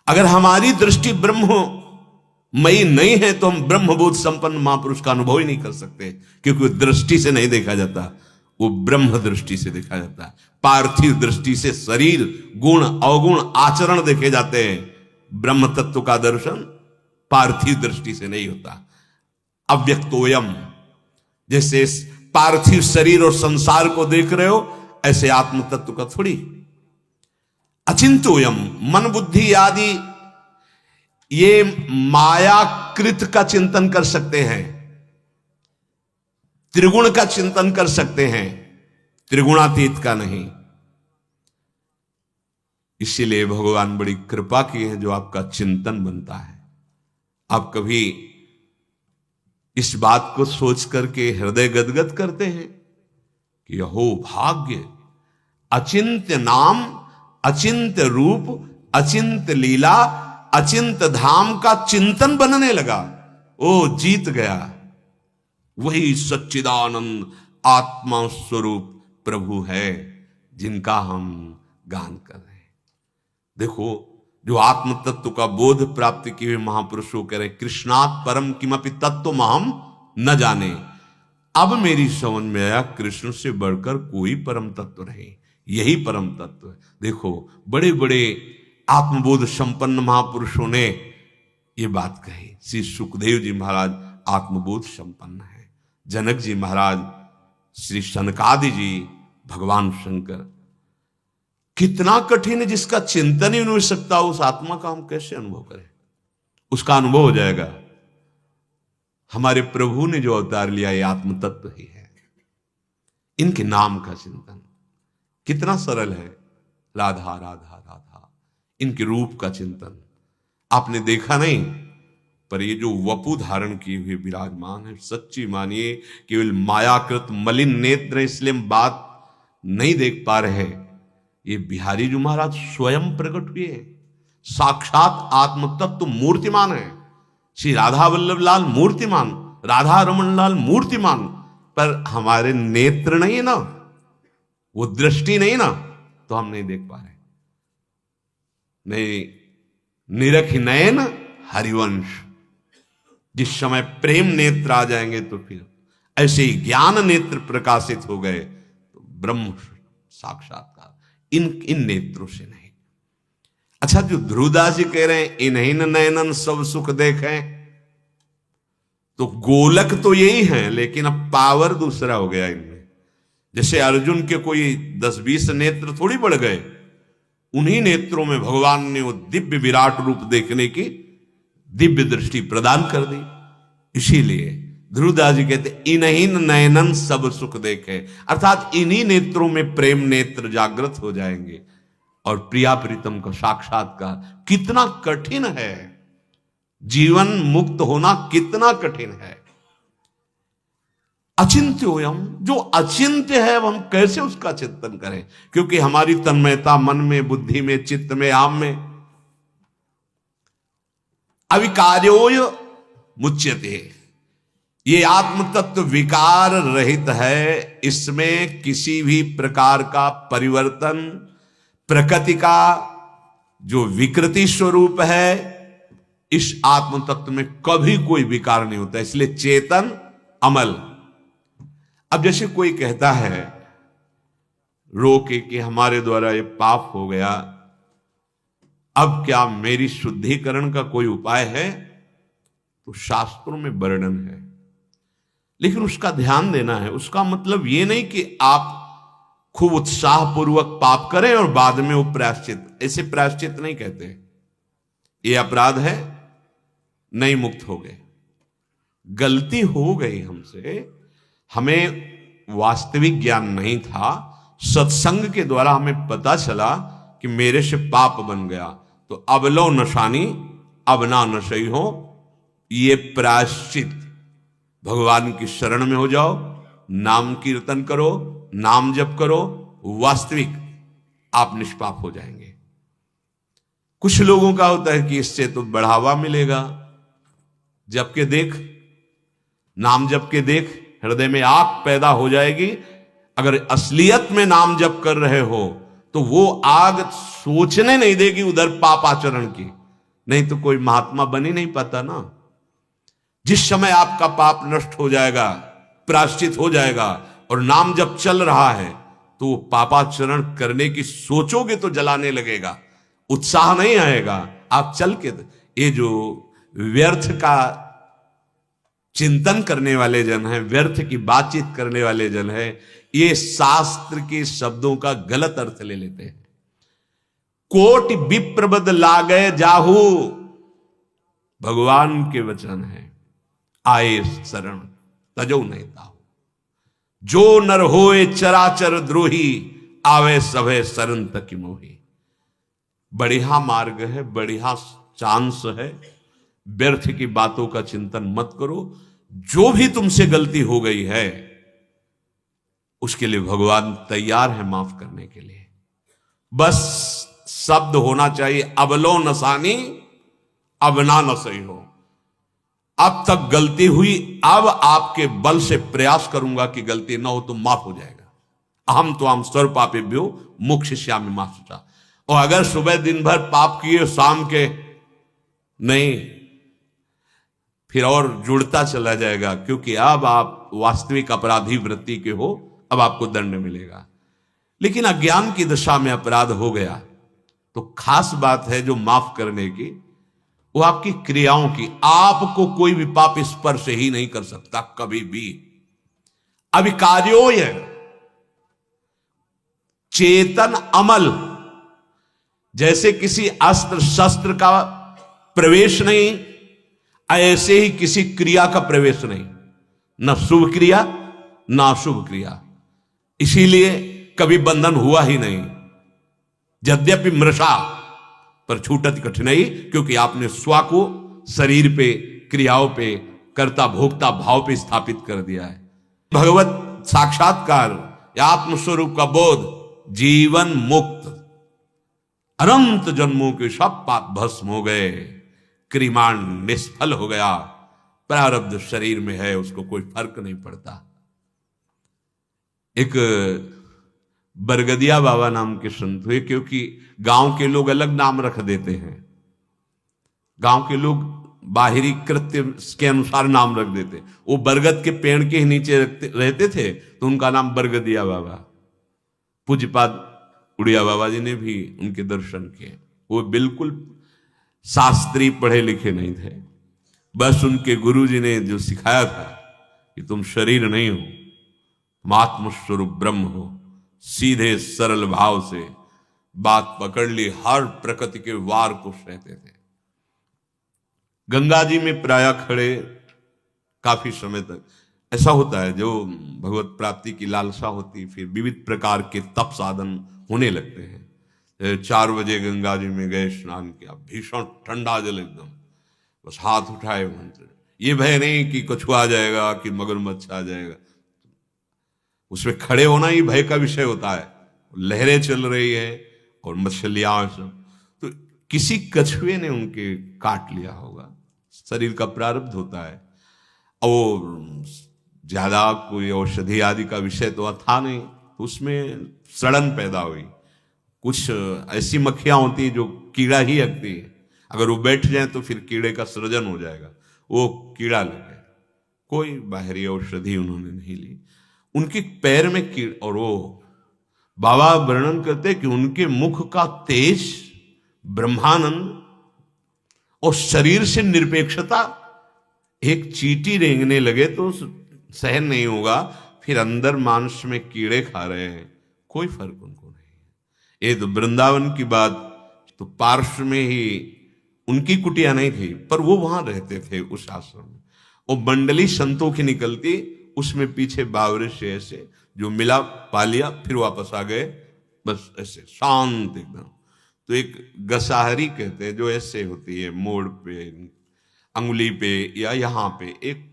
अगर हमारी दृष्टि ब्रह्ममयी नहीं है तो हम ब्रह्मबोध संपन्न महापुरुष का अनुभव ही नहीं कर सकते, क्योंकि वो दृष्टि से नहीं देखा जाता, वो ब्रह्म दृष्टि से देखा जाता है। पार्थिव दृष्टि से शरीर, गुण, अवगुण, आचरण देखे जाते हैं। ब्रह्म तत्व का दर्शन पार्थिव दृष्टि से नहीं होता। अव्यक्तोयम, जैसे पार्थिव शरीर और संसार को देख रहे हो, ऐसे आत्म तत्व का थोड़ी। अचिंतोयम, मन बुद्धि आदि ये मायाकृत का चिंतन कर सकते हैं, त्रिगुण का चिंतन कर सकते हैं, त्रिगुणातीत का नहीं। इसीलिए भगवान बड़ी कृपा की है जो आपका चिंतन बनता है। आप कभी इस बात को सोच करके हृदय गदगद करते हैं कि अहो भाग्य, अचिंत्य नाम, अचिंत्य रूप, अचिंत्य लीला, अचिंत्य धाम का चिंतन बनने लगा। ओ जीत गया, वही सच्चिदानंद आत्मा स्वरूप प्रभु है जिनका हम गान कर रहे हैं। देखो, जो आत्म तत्व का बोध प्राप्ति किए हुए महापुरुषों कह रहे, कृष्णात् परम किमपि तत्व हम न जाने। अब मेरी समझ में आया, कृष्ण से बढ़कर कोई परम तत्व नहीं, यही परम तत्व है। देखो, बड़े बड़े आत्मबोध संपन्न महापुरुषों ने ये बात कही। श्री सुखदेव जी महाराज आत्मबोध संपन्न है, जनक जी महाराज, श्री सनकादि जी, भगवान शंकर। कितना कठिन है, जिसका चिंतन ही नहीं हो सकता, उस आत्मा का हम कैसे अनुभव करें? उसका अनुभव हो जाएगा। हमारे प्रभु ने जो अवतार लिया, ये आत्म तत्व ही है। इनके नाम का चिंतन कितना सरल है, राधा राधा राधा। इनके रूप का चिंतन आपने देखा नहीं, पर ये जो वपु धारण किए हुए विराजमान है, सच्ची मानिए केवल मायाकृत मलिन नेत्र इसलिए हम बात नहीं देख पा रहे। ये बिहारी जी महाराज स्वयं प्रकट हुए, साक्षात आत्म तत्व मूर्तिमान है। श्री राधा वल्लभ लाल मूर्तिमान, राधा रमन लाल मूर्तिमान, पर हमारे नेत्र नहीं ना, वो दृष्टि नहीं ना, तो हम नहीं देख पा रहे। नहीं, निरख नयन हरिवंश, जिस समय प्रेम नेत्र आ जाएंगे तो फिर ऐसे ही ज्ञान नेत्र प्रकाशित हो गए तो ब्रह्म साक्षात्कार इन नेत्रों से नहीं। अच्छा, जो ध्रुवदास जी कह रहे हैं इन्हीं नयनन सब सुख देखें, तो गोलक तो यही है, लेकिन अब पावर दूसरा हो गया इनमें। जैसे अर्जुन के कोई 10-20 नेत्र थोड़ी बढ़ गए, उन्हीं नेत्रों में भगवान ने वो दिव्य विराट रूप देखने की दिव्य दृष्टि प्रदान कर दी। इसीलिए ध्रुवदास जी कहते इन्हीं नयनन सब सुख देखे, अर्थात इन्हीं नेत्रों में प्रेम नेत्र जागृत हो जाएंगे और प्रिया प्रीतम का साक्षात्कार। कितना कठिन है, जीवन मुक्त होना कितना कठिन है। अचिंत्योयम, जो अचिंत्य है हम कैसे उसका चिंतन करें, क्योंकि हमारी तन्मयता मन में, बुद्धि में, चित्त में, आम में। अविकार्योय मुच्यते, ये आत्म तत्व विकार रहित है, इसमें किसी भी प्रकार का परिवर्तन, प्रकृति का जो विकृति स्वरूप है, इस आत्म तत्व में कभी कोई विकार नहीं होता, इसलिए चेतन अमल। अब जैसे कोई कहता है रो के कि हमारे द्वारा ये पाप हो गया, अब क्या मेरी शुद्धिकरण का कोई उपाय है? तो शास्त्रों में वर्णन है, लेकिन उसका ध्यान देना है। उसका मतलब ये नहीं कि आप खूब उत्साहपूर्वक पाप करें और बाद में वो प्रायश्चित, ऐसे प्रायश्चित नहीं कहते। ये अपराध है, नहीं मुक्त हो गए, गलती हो गई हमसे, हमें वास्तविक ज्ञान नहीं था, सत्संग के द्वारा हमें पता चला कि मेरे से पाप बन गया, तो अब लो नशानी अब ना नशई हो, ये प्रायश्चित। भगवान की शरण में हो जाओ, नाम कीर्तन करो, नाम जप करो, वास्तविक आप निष्पाप हो जाएंगे। कुछ लोगों का होता है कि इससे तो बढ़ावा मिलेगा, जप के देख, नाम जप के देख, हृदय में आग पैदा हो जाएगी। अगर असलियत में नाम जप कर रहे हो तो वो आग सोचने नहीं देगी उधर पाप आचरण की, नहीं तो कोई महात्मा बन ही नहीं पाता ना। जिस समय आपका पाप नष्ट हो जाएगा, प्रायश्चित हो जाएगा और नाम जब चल रहा है, तो पापाचरण करने की सोचोगे तो जलाने लगेगा, उत्साह नहीं आएगा। आप चल के, ये जो व्यर्थ का चिंतन करने वाले जन हैं, व्यर्थ की बातचीत करने वाले जन हैं, ये शास्त्र के शब्दों का गलत अर्थ ले लेते हैं। कोटि विप्रबद लागे जाहू, भगवान के वचन है, आए शरण तजो नहीं ताहू, जो नर होए चराचर द्रोही, आवे सभे शरण तक मोही। बढ़िया मार्ग है, बढ़िया चांस है, व्यर्थ की बातों का चिंतन मत करो। जो भी तुमसे गलती हो गई है उसके लिए भगवान तैयार है माफ करने के लिए। बस शब्द होना चाहिए, अब लो नसानी अब ना नसई हो। अब तक गलती हुई, अब आपके बल से प्रयास करूंगा कि गलती ना हो, तो माफ हो जाएगा। अहम तो हम सर्व पापेभ्यो मोक्षयिष्यामि मा शुचा। और अगर सुबह दिन भर पाप किए, शाम के नहीं, फिर और जुड़ता चला जाएगा, क्योंकि अब आप वास्तविक अपराधी वृत्ति के हो, अब आपको दंड मिलेगा। लेकिन अज्ञान की दशा में अपराध हो गया तो खास बात है जो माफ करने की, वो आपकी क्रियाओं की। आपको कोई भी पाप स्पर्श ही नहीं कर सकता कभी भी। अविकार्योय, चेतन अमल, जैसे किसी अस्त्र शस्त्र का प्रवेश नहीं, ऐसे ही किसी क्रिया का प्रवेश नहीं, न शुभ क्रिया न अशुभ क्रिया। इसीलिए कभी बंधन हुआ ही नहीं। यद्यपि मृषा पर छूटत कठिनाई, क्योंकि आपने स्व को शरीर पे क्रियाओं पे, कर्ता भोक्ता भाव पे स्थापित कर दिया है। भगवत साक्षात्कार या आत्मस्वरूप का बोध, जीवन मुक्त, अनंत जन्मों के सब पाप भस्म हो गए, क्रिमाण निष्फल हो गया, प्रारब्ध शरीर में है, उसको कोई फर्क नहीं पड़ता। एक बरगदिया बाबा नाम के संत हुए, क्योंकि गांव के लोग अलग नाम रख देते हैं, गांव के लोग बाहरी कृत्य के अनुसार नाम रख देते। वो बरगद के पेड़ के ही नीचे रहते थे, तो उनका नाम बरगदिया बाबा। पूज्यपाद उड़िया बाबा जी ने भी उनके दर्शन किए। वो बिल्कुल शास्त्री पढ़े लिखे नहीं थे, बस उनके गुरु जी ने जो सिखाया था कि तुम शरीर नहीं हो, तुम आत्मस्वरूप ब्रह्म हो, सीधे सरल भाव से बात पकड़ ली, हर प्रकृति के वार को सहते थे। गंगा जी में प्राय खड़े काफी समय तक ऐसा होता है, जो भगवत प्राप्ति की लालसा होती, फिर विविध प्रकार के तप साधन होने लगते हैं। 4 बजे गंगा जी में गए, स्नान किया, भीषण ठंडा जल एकदम, बस हाथ उठाए मंत्र, ये भय नहीं कि कछुआ आ जाएगा कि मगरमच्छ आ जाएगा, उसमें खड़े होना ही भय का विषय होता है। लहरें चल रही है और मछलियां सब, तो किसी कछुए ने उनके काट लिया होगा, शरीर का प्रारब्ध होता है। और ज्यादा कोई औषधि आदि का विषय तो था नहीं, तो उसमें सड़न पैदा हुई। कुछ ऐसी मक्खियां होती हैं जो कीड़ा ही हकती है, अगर वो बैठ जाए तो फिर कीड़े का सृजन हो जाएगा, वो कीड़ा लगे। कोई बाहरी औषधि उन्होंने नहीं ली, उनके पैर में कीड़, और वो बाबा वर्णन करते कि उनके मुख का तेज, ब्रह्मानंद और शरीर से निरपेक्षता, एक चींटी रेंगने लगे तो सहन नहीं होगा, फिर अंदर मांस में कीड़े खा रहे हैं, कोई फर्क उनको नहीं है। ये तो वृंदावन की बात, तो पार्श्व में ही उनकी कुटिया नहीं थी, पर वो वहां रहते थे उस आश्रम में। वो मंडली संतों की निकलती, उसमें पीछे बावरे से ऐसे जो मिला पा लिया, फिर वापस आ गए, बस ऐसे शांत एकदम। तो एक गसाहरी कहते हैं, जो ऐसे होती है, मोड़ पे, अंगुली पे या यहाँ पे एक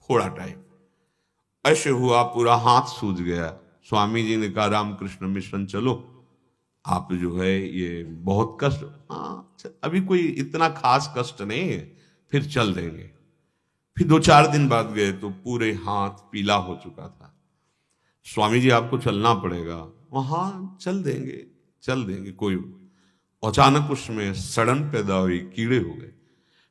फोड़ा टाइप, ऐसे हुआ, पूरा हाथ सूज गया। स्वामी जी ने कहा, रामकृष्ण मिशन चलो, आप जो है ये बहुत कष्ट, हाँ अभी कोई इतना खास कष्ट नहीं है, फिर चल देंगे। फिर 2-4 दिन बाद गए तो पूरे हाथ पीला हो चुका था। स्वामी जी आपको चलना पड़ेगा, हाँ चल देंगे चल देंगे कोई। अचानक उसमें सड़न पैदा हुई, कीड़े हो गए।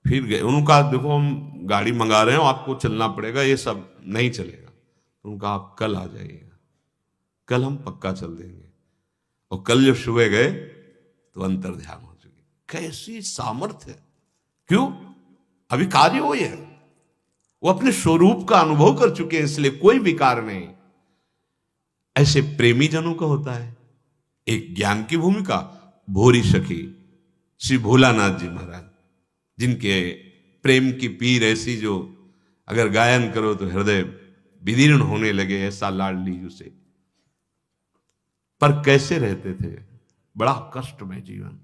फिर गए, उन्होंने कहा देखो हम गाड़ी मंगा रहे हो, आपको चलना पड़ेगा, ये सब नहीं चलेगा। उनका आप कल आ जाइएगा, कल हम पक्का चल देंगे। और कल जब सुबह गए तो अंतर ध्यान हो चुकी। कैसी सामर्थ्य, क्यों? अभी कार्य वो है, वो अपने स्वरूप का अनुभव कर चुके हैं, इसलिए कोई विकार नहीं। ऐसे प्रेमी जनों का होता है। एक ज्ञान की भूमिका, भोरी सखी श्री भोलानाथ जी महाराज, जिनके प्रेम की पीर ऐसी, जो अगर गायन करो तो हृदय विदीर्ण होने लगे, ऐसा लाडली उसे। पर कैसे रहते थे, बड़ा कष्टमय जीवन।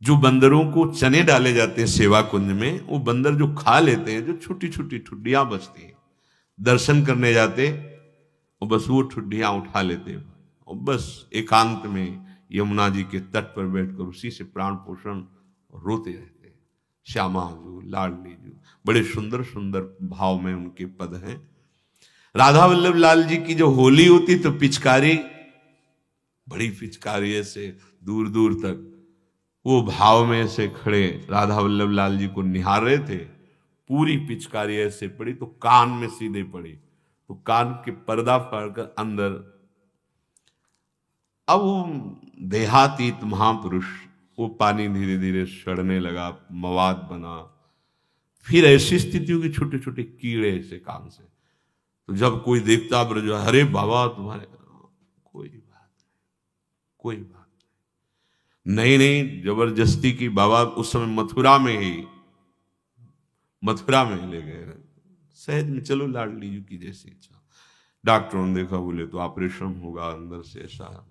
जो बंदरों को चने डाले जाते हैं सेवा कुंज में, वो बंदर जो खा लेते हैं, जो छोटी छोटी ठुड्डियां बचती हैं, दर्शन करने जाते और बस वो ठुड्डियां उठा लेते, और बस एकांत में यमुना जी के तट पर बैठकर उसी से प्राण पोषण रोते रहते। श्यामा जू, लाडली जू, बड़े सुंदर सुंदर भाव में उनके पद हैं। राधा वल्लभ लाल जी की जो होली होती तो पिचकारी, बड़ी पिचकारी ऐसे दूर दूर तक, वो भाव में ऐसे खड़े राधा वल्लभ लाल जी को निहार रहे थे। पूरी पिचकारी ऐसे पड़ी तो कान में सीधे पड़ी, तो कान के पर्दा फाड़कर अंदर। अब वो देहातीत महापुरुष, वो पानी धीरे धीरे सड़ने लगा, मवाद बना। फिर ऐसी स्थिति होगी, छोटे छोटे कीड़े ऐसे कान से, तो जब कोई देखता ब्रज, अरे बाबा तुम्हारे, कोई बात नहीं, कोई बात नहीं, नहीं जबरदस्ती की। बाबा उस समय मथुरा में ले गए, सहज में, चलो लाडली जी की जैसी इच्छा। डॉक्टरों ने देखा, बोले तो ऑपरेशन होगा अंदर से, ऐसा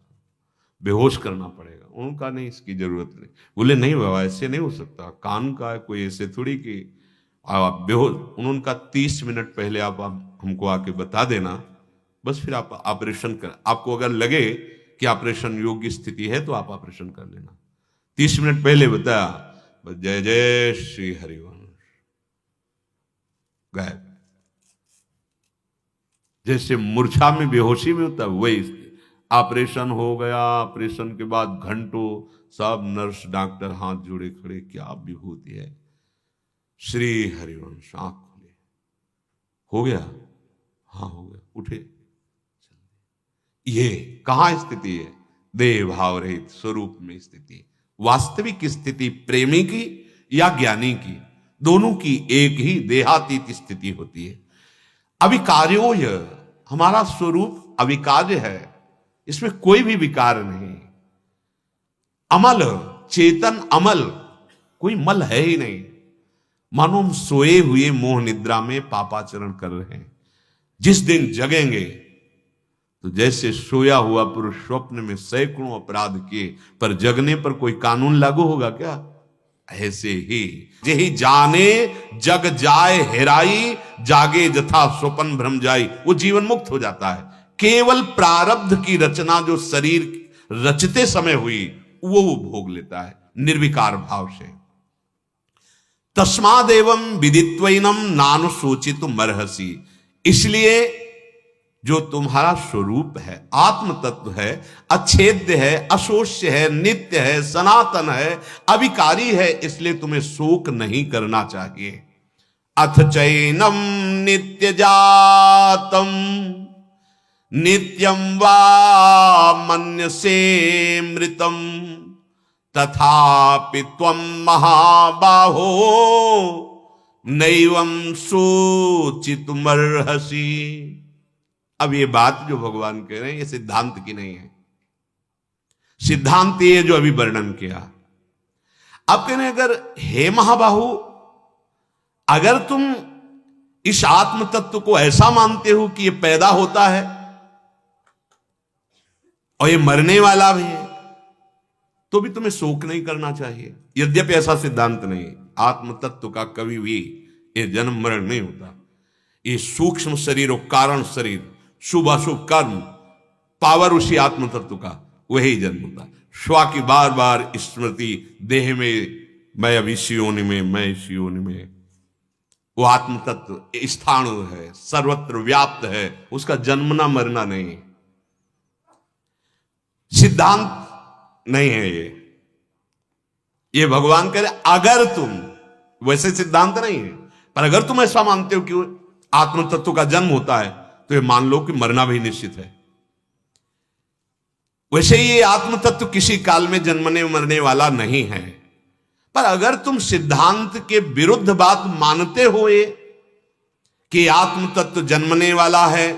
बेहोश करना पड़ेगा। उनका नहीं, इसकी जरूरत नहीं। बोले नहीं बाबा, ऐसे नहीं हो सकता, कान का है कोई, ऐसे थोड़ी कि आप बेहोश। उनका 30 मिनट पहले आप हमको आके बता देना, बस फिर आप ऑपरेशन कर, आपको अगर लगे कि ऑपरेशन योग्य स्थिति है तो आप ऑपरेशन कर लेना। 30 मिनट पहले बताया, बस जय जय श्री हरिवंश, गायब। जैसे मूर्छा में बेहोशी में होता है वही। ऑपरेशन हो गया, ऑपरेशन के बाद घंटों सब नर्स डॉक्टर हाथ जोड़े खड़े, क्या विभूति है, श्री हरिवंश। आंख खोले, हो गया, हाँ हो गया, उठे। ये कहां स्थिति है? देह भाव रहित स्वरूप में स्थिति। वास्तविक स्थिति प्रेमी की या ज्ञानी की, दोनों की एक ही देहातीत स्थिति होती है। अविकार्योय, हमारा स्वरूप अविकार्य है, इसमें कोई भी विकार नहीं। अमल, चेतन अमल, कोई मल है ही नहीं। मानो हम सोए हुए मोह निद्रा में पापाचरण कर रहे हैं। जिस दिन जगेंगे तो जैसे सोया हुआ पुरुष स्वप्न में सैकड़ों अपराध किए, पर जगने पर कोई कानून लागू होगा क्या? ऐसे ही जेहि जाने जग जाए हेराई, जागे जथा स्वपन भ्रम जाई, वो जीवन मुक्त हो जाता है। केवल प्रारब्ध की रचना जो शरीर रचते समय हुई वो भोग लेता है निर्विकार भाव से। तस्मादेवं विदित्वैनम नानुशोचित मर्हसि, इसलिए जो तुम्हारा स्वरूप है, आत्म तत्व है, अच्छेद्य है, अशोष्य है, नित्य है, सनातन है, अविकारी है, इसलिए तुम्हें शोक नहीं करना चाहिए। अथ चैनम नित्य जातम नित्यम वा मन्यसे मृतम, तथापि त्वं महाबाहो नैवं शोचितुमर्हसि। अब ये बात जो भगवान कह रहे हैं ये सिद्धांत की नहीं है। सिद्धांत ये जो अभी वर्णन किया। अब कह रहे हैं अगर हे महाबाहु, अगर तुम इस आत्म तत्व को ऐसा मानते हो कि ये पैदा होता है और ये मरने वाला भी है, तो भी तुम्हें शोक नहीं करना चाहिए। यद्यपि ऐसा सिद्धांत नहीं, आत्म तत्व का कभी भी ये जन्म मरण नहीं होता। ये सूक्ष्म शरीर और कारण शरीर, शुभ अशुभ कर्म, पावर उसी आत्म तत्व का, वही जन्म होता। श्वा की बार बार स्मृति देह में, मैं अब इस योनि में, मैं इस योनि में, वो आत्म तत्व स्थाणु है, सर्वत्र व्याप्त है, उसका जन्मना मरना नहीं। सिद्धांत नहीं है ये भगवान कह रहे अगर तुम, वैसे सिद्धांत नहीं है, पर अगर तुम ऐसा मानते हो कि आत्म तत्व का जन्म होता है तो ये मान लो कि मरना भी निश्चित है। वैसे ये आत्म तत्व किसी काल में जन्मने मरने वाला नहीं है। पर अगर तुम सिद्धांत के विरुद्ध बात मानते हो ये कि आत्म तत्व जन्मने वाला है,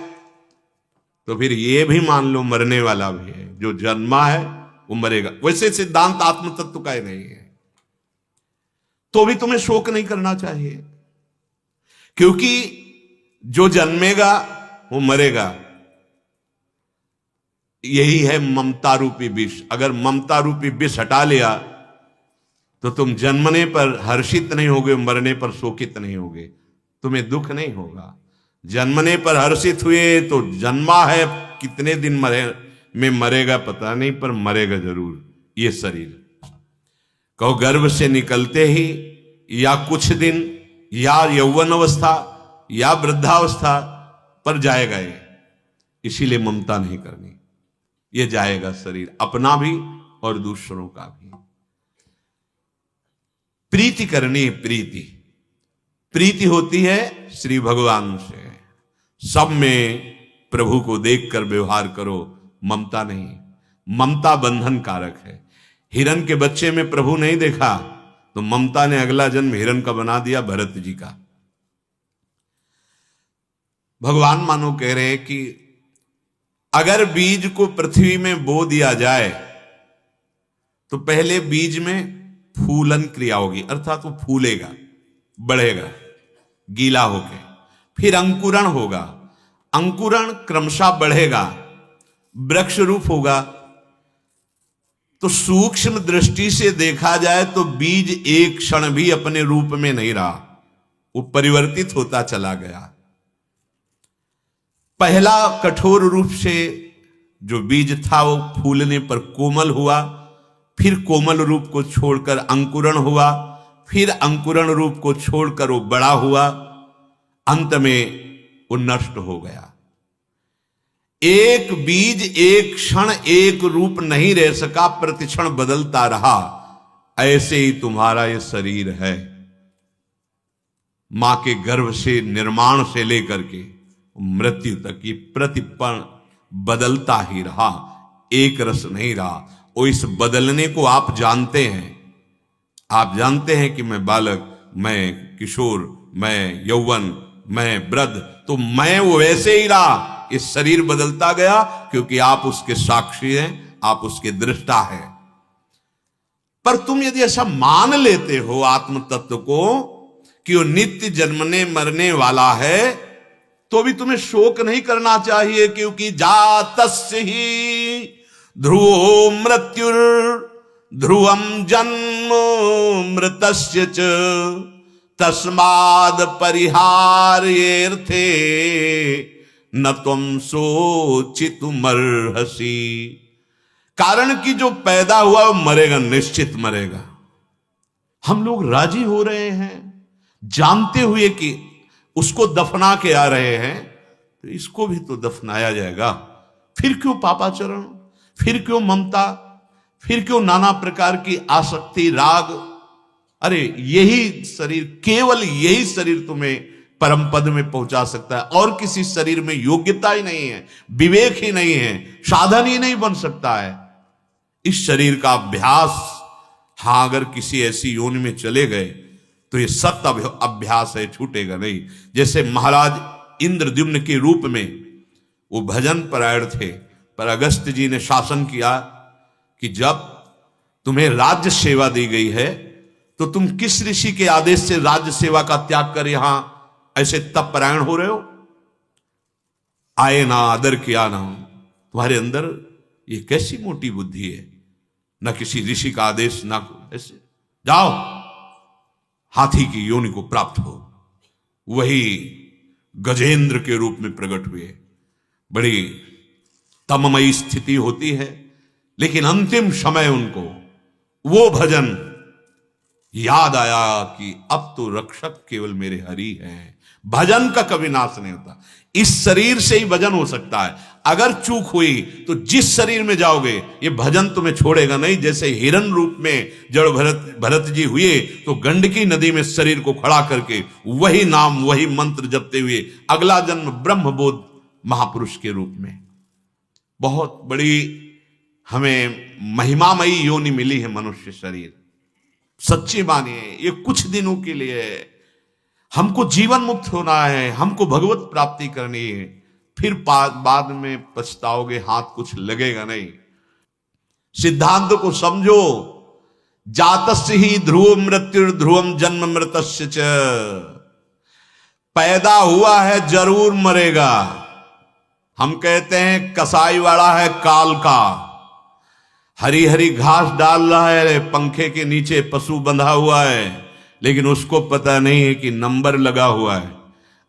तो फिर ये भी मान लो मरने वाला भी है। जो जन्मा है वो मरेगा। वैसे सिद्धांत आत्म तत्व का ही नहीं है, तो भी तुम्हें शोक नहीं करना चाहिए, क्योंकि जो जन्मेगा वो मरेगा। यही है ममता रूपी विष। अगर ममता रूपी विष हटा लिया तो तुम जन्मने पर हर्षित नहीं होगे, मरने पर शोकित नहीं होगे, तुम्हें दुख नहीं होगा। जन्मने पर हर्षित हुए तो जन्मा है, कितने दिन में मरेगा पता नहीं, पर मरेगा जरूर ये शरीर। कहो गर्भ से निकलते ही या कुछ दिन या यौवन अवस्था या वृद्धावस्था पर जाएगा ये, इसीलिए ममता नहीं करनी। ये जाएगा शरीर, अपना भी और दूसरों का भी। प्रीति करनी, प्रीति होती है श्री भगवान से। सब में प्रभु को देखकर व्यवहार करो, ममता नहीं। ममता बंधन कारक है। हिरण के बच्चे में प्रभु नहीं देखा तो ममता ने अगला जन्म हिरण का बना दिया, भरत जी का। भगवान मानो कह रहे हैं कि अगर बीज को पृथ्वी में बो दिया जाए तो पहले बीज में फूलन क्रिया होगी, अर्थात वो फूलेगा, बढ़ेगा गीला होके, फिर अंकुरण होगा, अंकुरण क्रमशः बढ़ेगा, वृक्ष रूप होगा, तो सूक्ष्म दृष्टि से देखा जाए तो बीज एक क्षण भी अपने रूप में नहीं रहा, वो परिवर्तित होता चला गया। पहला कठोर रूप से जो बीज था वो फूलने पर कोमल हुआ, फिर कोमल रूप को छोड़कर अंकुरण हुआ, फिर अंकुरण रूप को छोड़कर वो बड़ा हुआ, अंत में वो नष्ट हो गया। एक बीज एक क्षण एक रूप नहीं रह सका, प्रतिक्षण बदलता रहा। ऐसे ही तुम्हारा ये शरीर है। मां के गर्भ से निर्माण से लेकर के मृत्यु तक की प्रतिपण बदलता ही रहा, एक रस नहीं रहा। और इस बदलने को आप जानते हैं। आप जानते हैं कि मैं बालक, मैं किशोर, मैं यौवन, मैं वृद्ध, तो मैं वो वैसे ही रहा। इस शरीर बदलता गया क्योंकि आप उसके साक्षी हैं, आप उसके दृष्टा हैं। पर तुम यदि ऐसा मान लेते हो आत्म तत्व को कि वो नित्य जन्मने मरने वाला है, तो भी तुम्हें शोक नहीं करना चाहिए, क्योंकि जातस्य ही ध्रुवो मृत्युर ध्रुवम जन्म मृतस्य च तस्माद परिहार्येऽर्थे न तुम सोचितुमर्हसि। कारण कि जो पैदा हुआ वो मरेगा, निश्चित मरेगा। हम लोग राजी हो रहे हैं जानते हुए कि उसको दफना के आ रहे हैं, तो इसको भी तो दफनाया जाएगा। फिर क्यों पापाचरण, फिर क्यों ममता, फिर क्यों नाना प्रकार की आसक्ति, राग। अरे यही शरीर, केवल यही शरीर तुम्हें परम पद में पहुंचा सकता है। और किसी शरीर में योग्यता ही नहीं है, विवेक ही नहीं है, साधन ही नहीं बन सकता है। इस शरीर का अभ्यास, हाँ, अगर किसी ऐसी योनि में चले गए तो ये सत्य अभ्यास है, छूटेगा नहीं। जैसे महाराज इंद्रद्युम्न के रूप में वो भजन परायण थे, पर अगस्त जी ने शासन किया कि जब तुम्हें राज्य सेवा दी गई है तो तुम किस ऋषि के आदेश से राज्य सेवा का त्याग कर यहां ऐसे तप परायण हो रहे हो? आए ना, आदर किया ना, तुम्हारे अंदर ये कैसी मोटी बुद्धि है? ना किसी ऋषि का आदेश, ना ऐसे जाओ हाथी की योनि को प्राप्त हो। वही गजेंद्र के रूप में प्रकट हुए। बड़ी तममयी स्थिति होती है, लेकिन अंतिम समय उनको वो भजन याद आया कि अब तो रक्षक केवल मेरे हरि हैं। भजन का कभी नाश नहीं होता। इस शरीर से ही भजन हो सकता है। अगर चूक हुई तो जिस शरीर में जाओगे ये भजन तुम्हें छोड़ेगा नहीं। जैसे हिरण रूप में जड़ भरत जी हुए तो गंडकी नदी में शरीर को खड़ा करके वही नाम, वही मंत्र जपते हुए अगला जन्म ब्रह्मबोध महापुरुष के रूप में। बहुत बड़ी हमें महिमामयी योनि मिली है मनुष्य शरीर। सच्ची मानिए, ये कुछ दिनों के लिए है। हमको जीवन मुक्त होना है, हमको भगवत प्राप्ति करनी है। फिर बाद में पछताओगे, हाथ कुछ लगेगा नहीं। सिद्धांत को समझो। जातस्य ही ध्रुव मृत्यु ध्रुवम जन्म मृतस्य च। पैदा हुआ है जरूर मरेगा। हम कहते हैं कसाई वाला है काल का, हरी हरी घास डाल रहा है, पंखे के नीचे पशु बंधा हुआ है, लेकिन उसको पता नहीं है कि नंबर लगा हुआ है।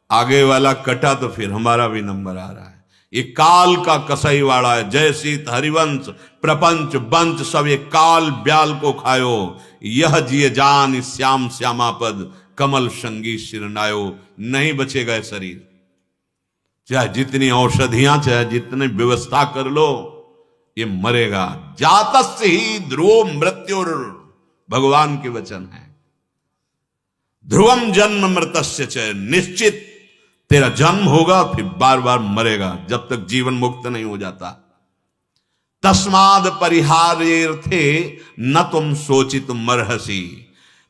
आगे वाला कटा तो फिर हमारा भी नंबर आ रहा है। ये काल का कसाई वाला है। जय सीत हरिवंश प्रपंच बंच सब ये काल ब्याल को खायो। यह जिये जान श्याम श्यामापद कमल संगी शिरनायो। नहीं बचेगा शरीर, चाहे जितनी औषधियां, चाहे जितनी व्यवस्था कर लो, ये मरेगा। जातस्य ही ध्रुव मृत्युर, भगवान के वचन है। ध्रुवम जन्म मृतस्य च, निश्चित तेरा जन्म होगा, फिर बार बार मरेगा जब तक जीवन मुक्त नहीं हो जाता। तस्माद परिहार्येऽर्थे न तुम सोचित मर्हसि।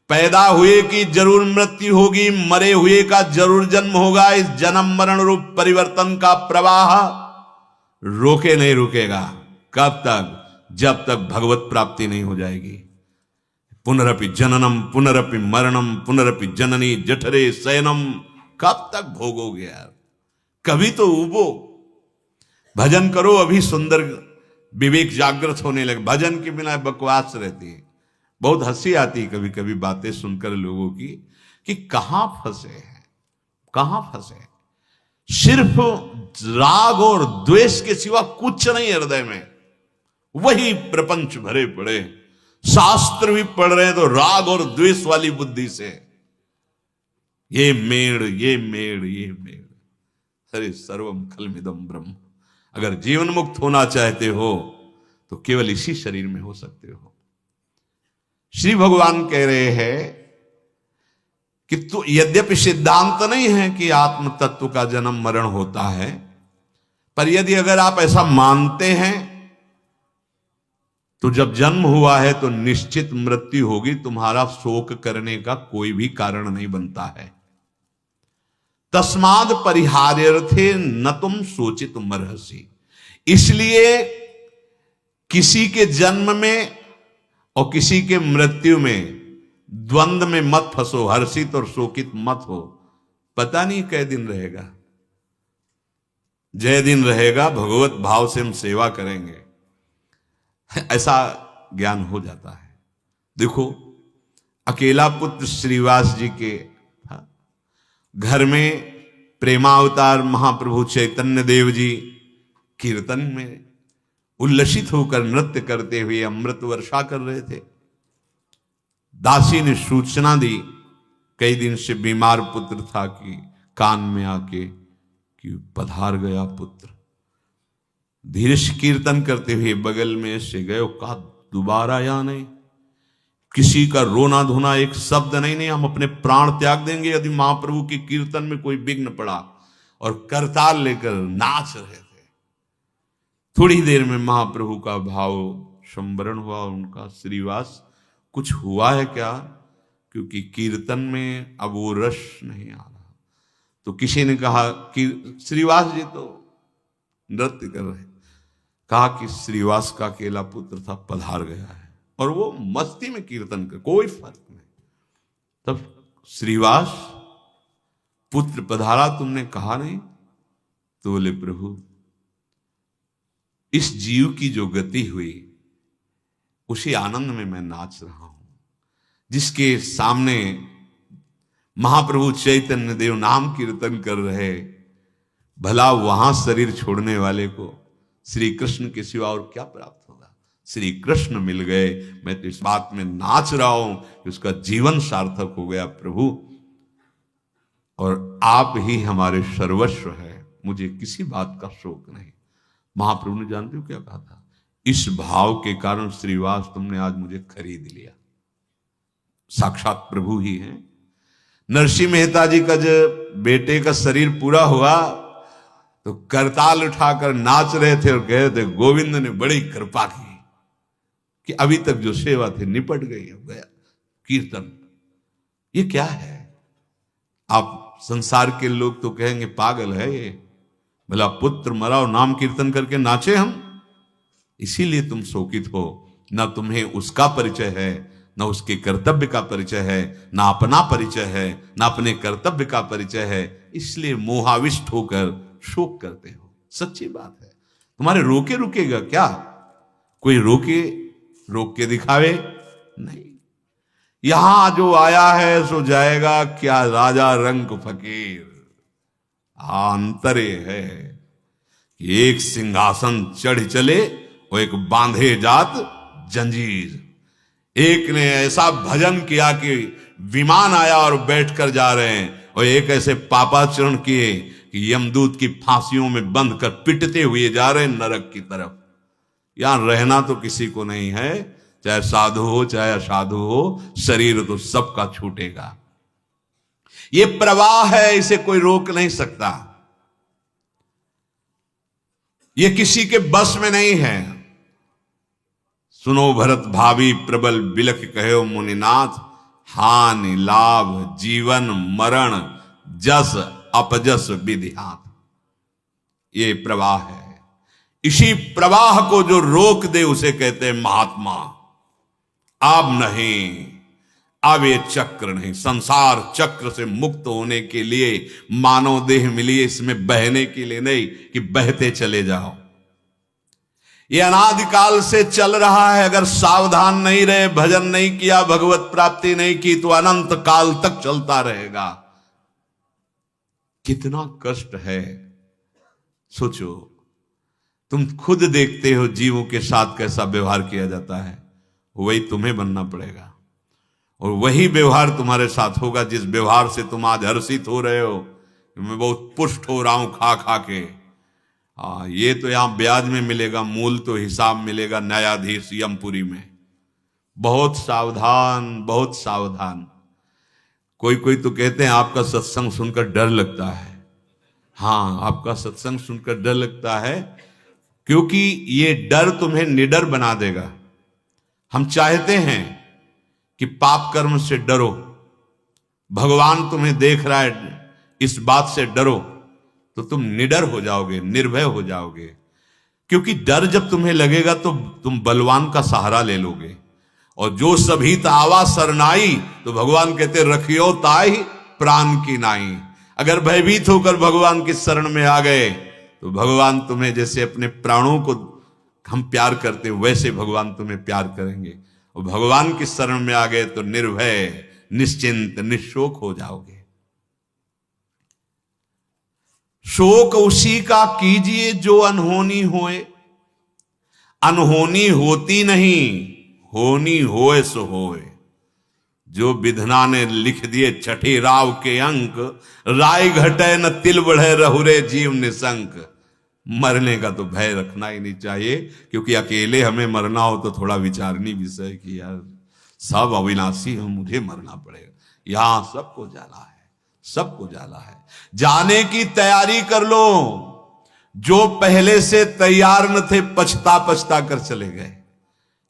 पैदा हुए की जरूर मृत्यु होगी, मरे हुए का जरूर जन्म होगा। इस जन्म मरण रूप परिवर्तन का प्रवाह रोके नहीं रुकेगा। कब तक? जब तक भगवत प्राप्ति नहीं हो जाएगी। पुनरपि जननम पुनरपि मरणम पुनरपि जननी जठरे शयनम। कब तक भोगोगे यार? कभी तो उबो, भजन करो। अभी सुंदर विवेक जागृत होने लगे। भजन के बिना बकवास रहती है। बहुत हंसी आती है कभी कभी बातें सुनकर लोगों की कि कहां फंसे हैं, कहां फंसे हैं। सिर्फ राग और द्वेष के सिवा कुछ नहीं हृदय में, वही प्रपंच भरे पड़े। शास्त्र भी पढ़ रहे हैं तो राग और द्वेष वाली बुद्धि से, ये मेड़, ये मेड़, ये मेड़। अरे सर्वम खलमिदम ब्रह्म। अगर जीवन मुक्त होना चाहते हो तो केवल इसी शरीर में हो सकते हो। श्री भगवान कह रहे हैं कि तो यद्यपि सिद्धांत नहीं है कि आत्म तत्व का जन्म मरण होता है, पर यदि अगर आप ऐसा मानते हैं तो जब जन्म हुआ है तो निश्चित मृत्यु होगी। तुम्हारा शोक करने का कोई भी कारण नहीं बनता है। तस्माद परिहार्यर्थे न तुम सोचित मरहसी। इसलिए किसी के जन्म में और किसी के मृत्यु में द्वंद्व में मत फंसो, हर्षित और शोकित मत हो। पता नहीं कै दिन रहेगा। जय दिन रहेगा, भगवत भाव से हम सेवा करेंगे, ऐसा ज्ञान हो जाता है। देखो, अकेला पुत्र श्रीवास जी के घर में प्रेमावतार महाप्रभु चैतन्य देव जी कीर्तन में उल्लसित होकर नृत्य करते हुए अमृत वर्षा कर रहे थे। दासी ने सूचना दी, कई दिन से बीमार पुत्र था, कि कान में आके कि पधार गया पुत्र। धीरे से कीर्तन करते हुए बगल में से गए, कहा दोबारा या नहीं, किसी का रोना धोना एक शब्द नहीं, हम अपने प्राण त्याग देंगे यदि महाप्रभु के कीर्तन में कोई विघ्न पड़ा। और करताल लेकर नाच रहे थे। थोड़ी देर में महाप्रभु का भाव संवरण हुआ, उनका श्रीवास कुछ हुआ है क्या, क्योंकि कीर्तन में अब वो रस नहीं आ रहा। तो किसी ने कहा कि श्रीवास जी तो नृत्य कर रहे, कहा कि श्रीवास का अकेला पुत्र था, पधार गया है, और वो मस्ती में कीर्तन कर, कोई फर्क नहीं। तब श्रीवास पुत्र पधारा, तुमने कहा नहीं? तो बोले प्रभु, इस जीव की जो गति हुई उसी आनंद में मैं नाच रहा हूं, जिसके सामने महाप्रभु चैतन्य देव नाम कीर्तन कर रहे। भला वहां शरीर छोड़ने वाले को श्री कृष्ण के सिवा और क्या प्राप्त होगा? श्री कृष्ण मिल गए। मैं तो इस बात में नाच रहा हूं कि उसका जीवन सार्थक हो गया प्रभु, और आप ही हमारे सर्वस्व है, मुझे किसी बात का शोक नहीं। महाप्रभु ने जानते हो क्या कहा था? इस भाव के कारण श्रीवास तुमने आज मुझे खरीद लिया। साक्षात प्रभु ही हैं। नरसिंह मेहता जी का जब बेटे का शरीर पूरा हुआ तो करताल उठाकर नाच रहे थे और कह रहे थे गोविंद ने बड़ी कृपा की कि अभी तक जो सेवा थी निपट गई, हो गया कीर्तन। ये क्या है? आप संसार के लोग तो कहेंगे पागल है ये, भला पुत्र मरा और नाम कीर्तन करके नाचे हम, इसीलिए तुम शोकित हो। ना तुम्हें उसका परिचय है, ना उसके कर्तव्य का परिचय है, ना अपना परिचय है, ना अपने कर्तव्य का परिचय है, इसलिए मोहाविष्ट होकर शोक करते हो। सच्ची बात है। तुम्हारे रोके रुकेगा क्या? कोई रोक के दिखावे नहीं। यहां जो आया है सो जाएगा, क्या राजा रंग फकीर। अंतरे है कि एक सिंहासन चढ़ चले वो एक बांधे जात जंजीर। एक ने ऐसा भजन किया कि विमान आया और बैठकर जा रहे हैं, और एक ऐसे पापाचरण किए कि यमदूत की फांसियों में बंध कर पिटते हुए जा रहे हैं नरक की तरफ। यहां रहना तो किसी को नहीं है, चाहे साधु हो चाहे असाधु हो, शरीर तो सबका छूटेगा। ये प्रवाह है, इसे कोई रोक नहीं सकता। ये किसी के बस में नहीं है। सुनो भरत भावी प्रबल बिलख कहो मुनिनाथ, हानि लाभ जीवन मरण जस अपजस विधिहात। ये प्रवाह है। इसी प्रवाह को जो रोक दे उसे कहते हैं महात्मा। अब नहीं, अब ये चक्र नहीं। संसार चक्र से मुक्त होने के लिए मानव देह मिली, इसमें बहने के लिए नहीं कि बहते चले जाओ। ये अनादिकाल से चल रहा है। अगर सावधान नहीं रहे, भजन नहीं किया, भगवत प्राप्ति नहीं की, तो अनंत काल तक चलता रहेगा। कितना कष्ट है सोचो। तुम खुद देखते हो जीवों के साथ कैसा व्यवहार किया जाता है, वही तुम्हें बनना पड़ेगा। और वही व्यवहार तुम्हारे साथ होगा जिस व्यवहार से तुम आज हर्षित हो रहे हो। मैं बहुत पुष्ट हो रहा हूं खा खा के। ये तो यहां ब्याज में मिलेगा, मूल तो हिसाब मिलेगा न्यायाधीश यमपुरी में। बहुत सावधान, बहुत सावधान। कोई कोई तो कहते हैं आपका सत्संग सुनकर डर लगता है। हाँ, आपका सत्संग सुनकर डर लगता है, क्योंकि ये डर तुम्हें निडर बना देगा। हम चाहते हैं कि पाप कर्म से डरो, भगवान तुम्हें देख रहा है इस बात से डरो, तो तुम निडर हो जाओगे, निर्भय हो जाओगे। क्योंकि डर जब तुम्हें लगेगा तो तुम बलवान का सहारा ले लोगे। और जो सभी तावा सरनाई, तो भगवान कहते रखियो ताई प्राण की नाई। अगर भयभीत होकर भगवान की शरण में आ गए तो भगवान तुम्हें, जैसे अपने प्राणों को हम प्यार करते हैं, वैसे भगवान तुम्हें प्यार करेंगे। और भगवान की शरण में आ गए तो निर्भय, निश्चिंत, निशोक हो जाओगे। शोक उसी का कीजिए जो अनहोनी होए, अनहोनी होती नहीं, होनी होए सो होए। जो विधना ने लिख दिए छठे राव के अंक, राय घटे न तिल बढ़े रहुरे जीव निशंक। मरने का तो भय रखना ही नहीं चाहिए, क्योंकि अकेले हमें मरना हो तो थोड़ा विचारनी विषय कि यार सब अविनाशी हो, मुझे मरना पड़ेगा। यहां सबको जाना है, सबको जाना है। जाने की तैयारी कर लो। जो पहले से तैयार न थे, पछता पछता कर चले गए।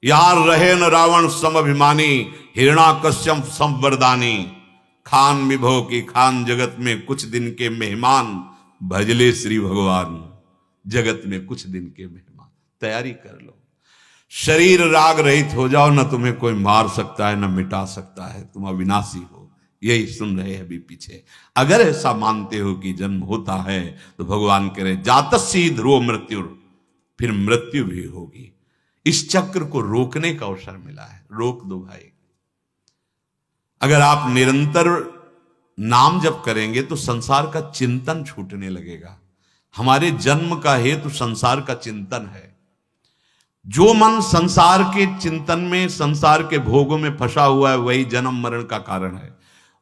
यहां रहे न रावण समभिमानी, हिरणाकश्यप संवरदानी। खान विभो की खान जगत में कुछ दिन के मेहमान, भजले श्री भगवान जगत में कुछ दिन के मेहमान। तैयारी कर लो। शरीर राग रहित हो जाओ, न तुम्हें कोई मार सकता है, न मिटा सकता है। तुम अविनाशी हो। यही सुन रहे हैं अभी पीछे। अगर ऐसा मानते हो कि जन्म होता है, तो भगवान कह रहे जातस्य ध्रुव मृत्यु, फिर मृत्यु भी होगी। इस चक्र को रोकने का अवसर मिला है, रोक दो भाई। अगर आप निरंतर नाम जप करेंगे तो संसार का चिंतन छूटने लगेगा। हमारे जन्म का हेतु संसार का चिंतन है। जो मन संसार के चिंतन में, संसार के भोगों में फंसा हुआ है, वही जन्म मरण का कारण है।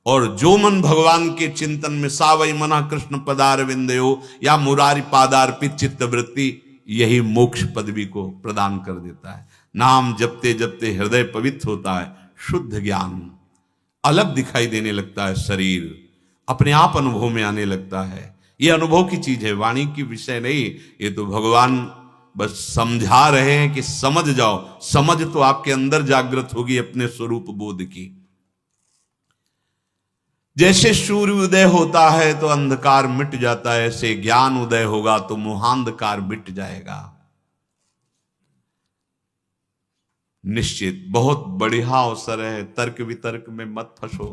और जो मन भगवान के चिंतन में, सावई मना कृष्ण पदार विंदयो, या मुरारी पादार्पित चित्त वृत्ति, यही मोक्ष पदवी को प्रदान कर देता है। नाम जपते जपते हृदय पवित्र होता है, शुद्ध ज्ञान, अलग दिखाई देने लगता है, शरीर अपने आप अनुभव में आने लगता है। ये अनुभव की चीज है, वाणी की विषय नहीं। ये तो भगवान बस समझा रहे हैं कि समझ जाओ। समझ तो आपके अंदर जागृत होगी अपने स्वरूप बोध की। जैसे सूर्य उदय होता है तो अंधकार मिट जाता है, ऐसे ज्ञान उदय होगा तो मोहांधकार मिट जाएगा। निश्चित बहुत बढ़िया अवसर है। तर्क वितर्क में मत फंसो।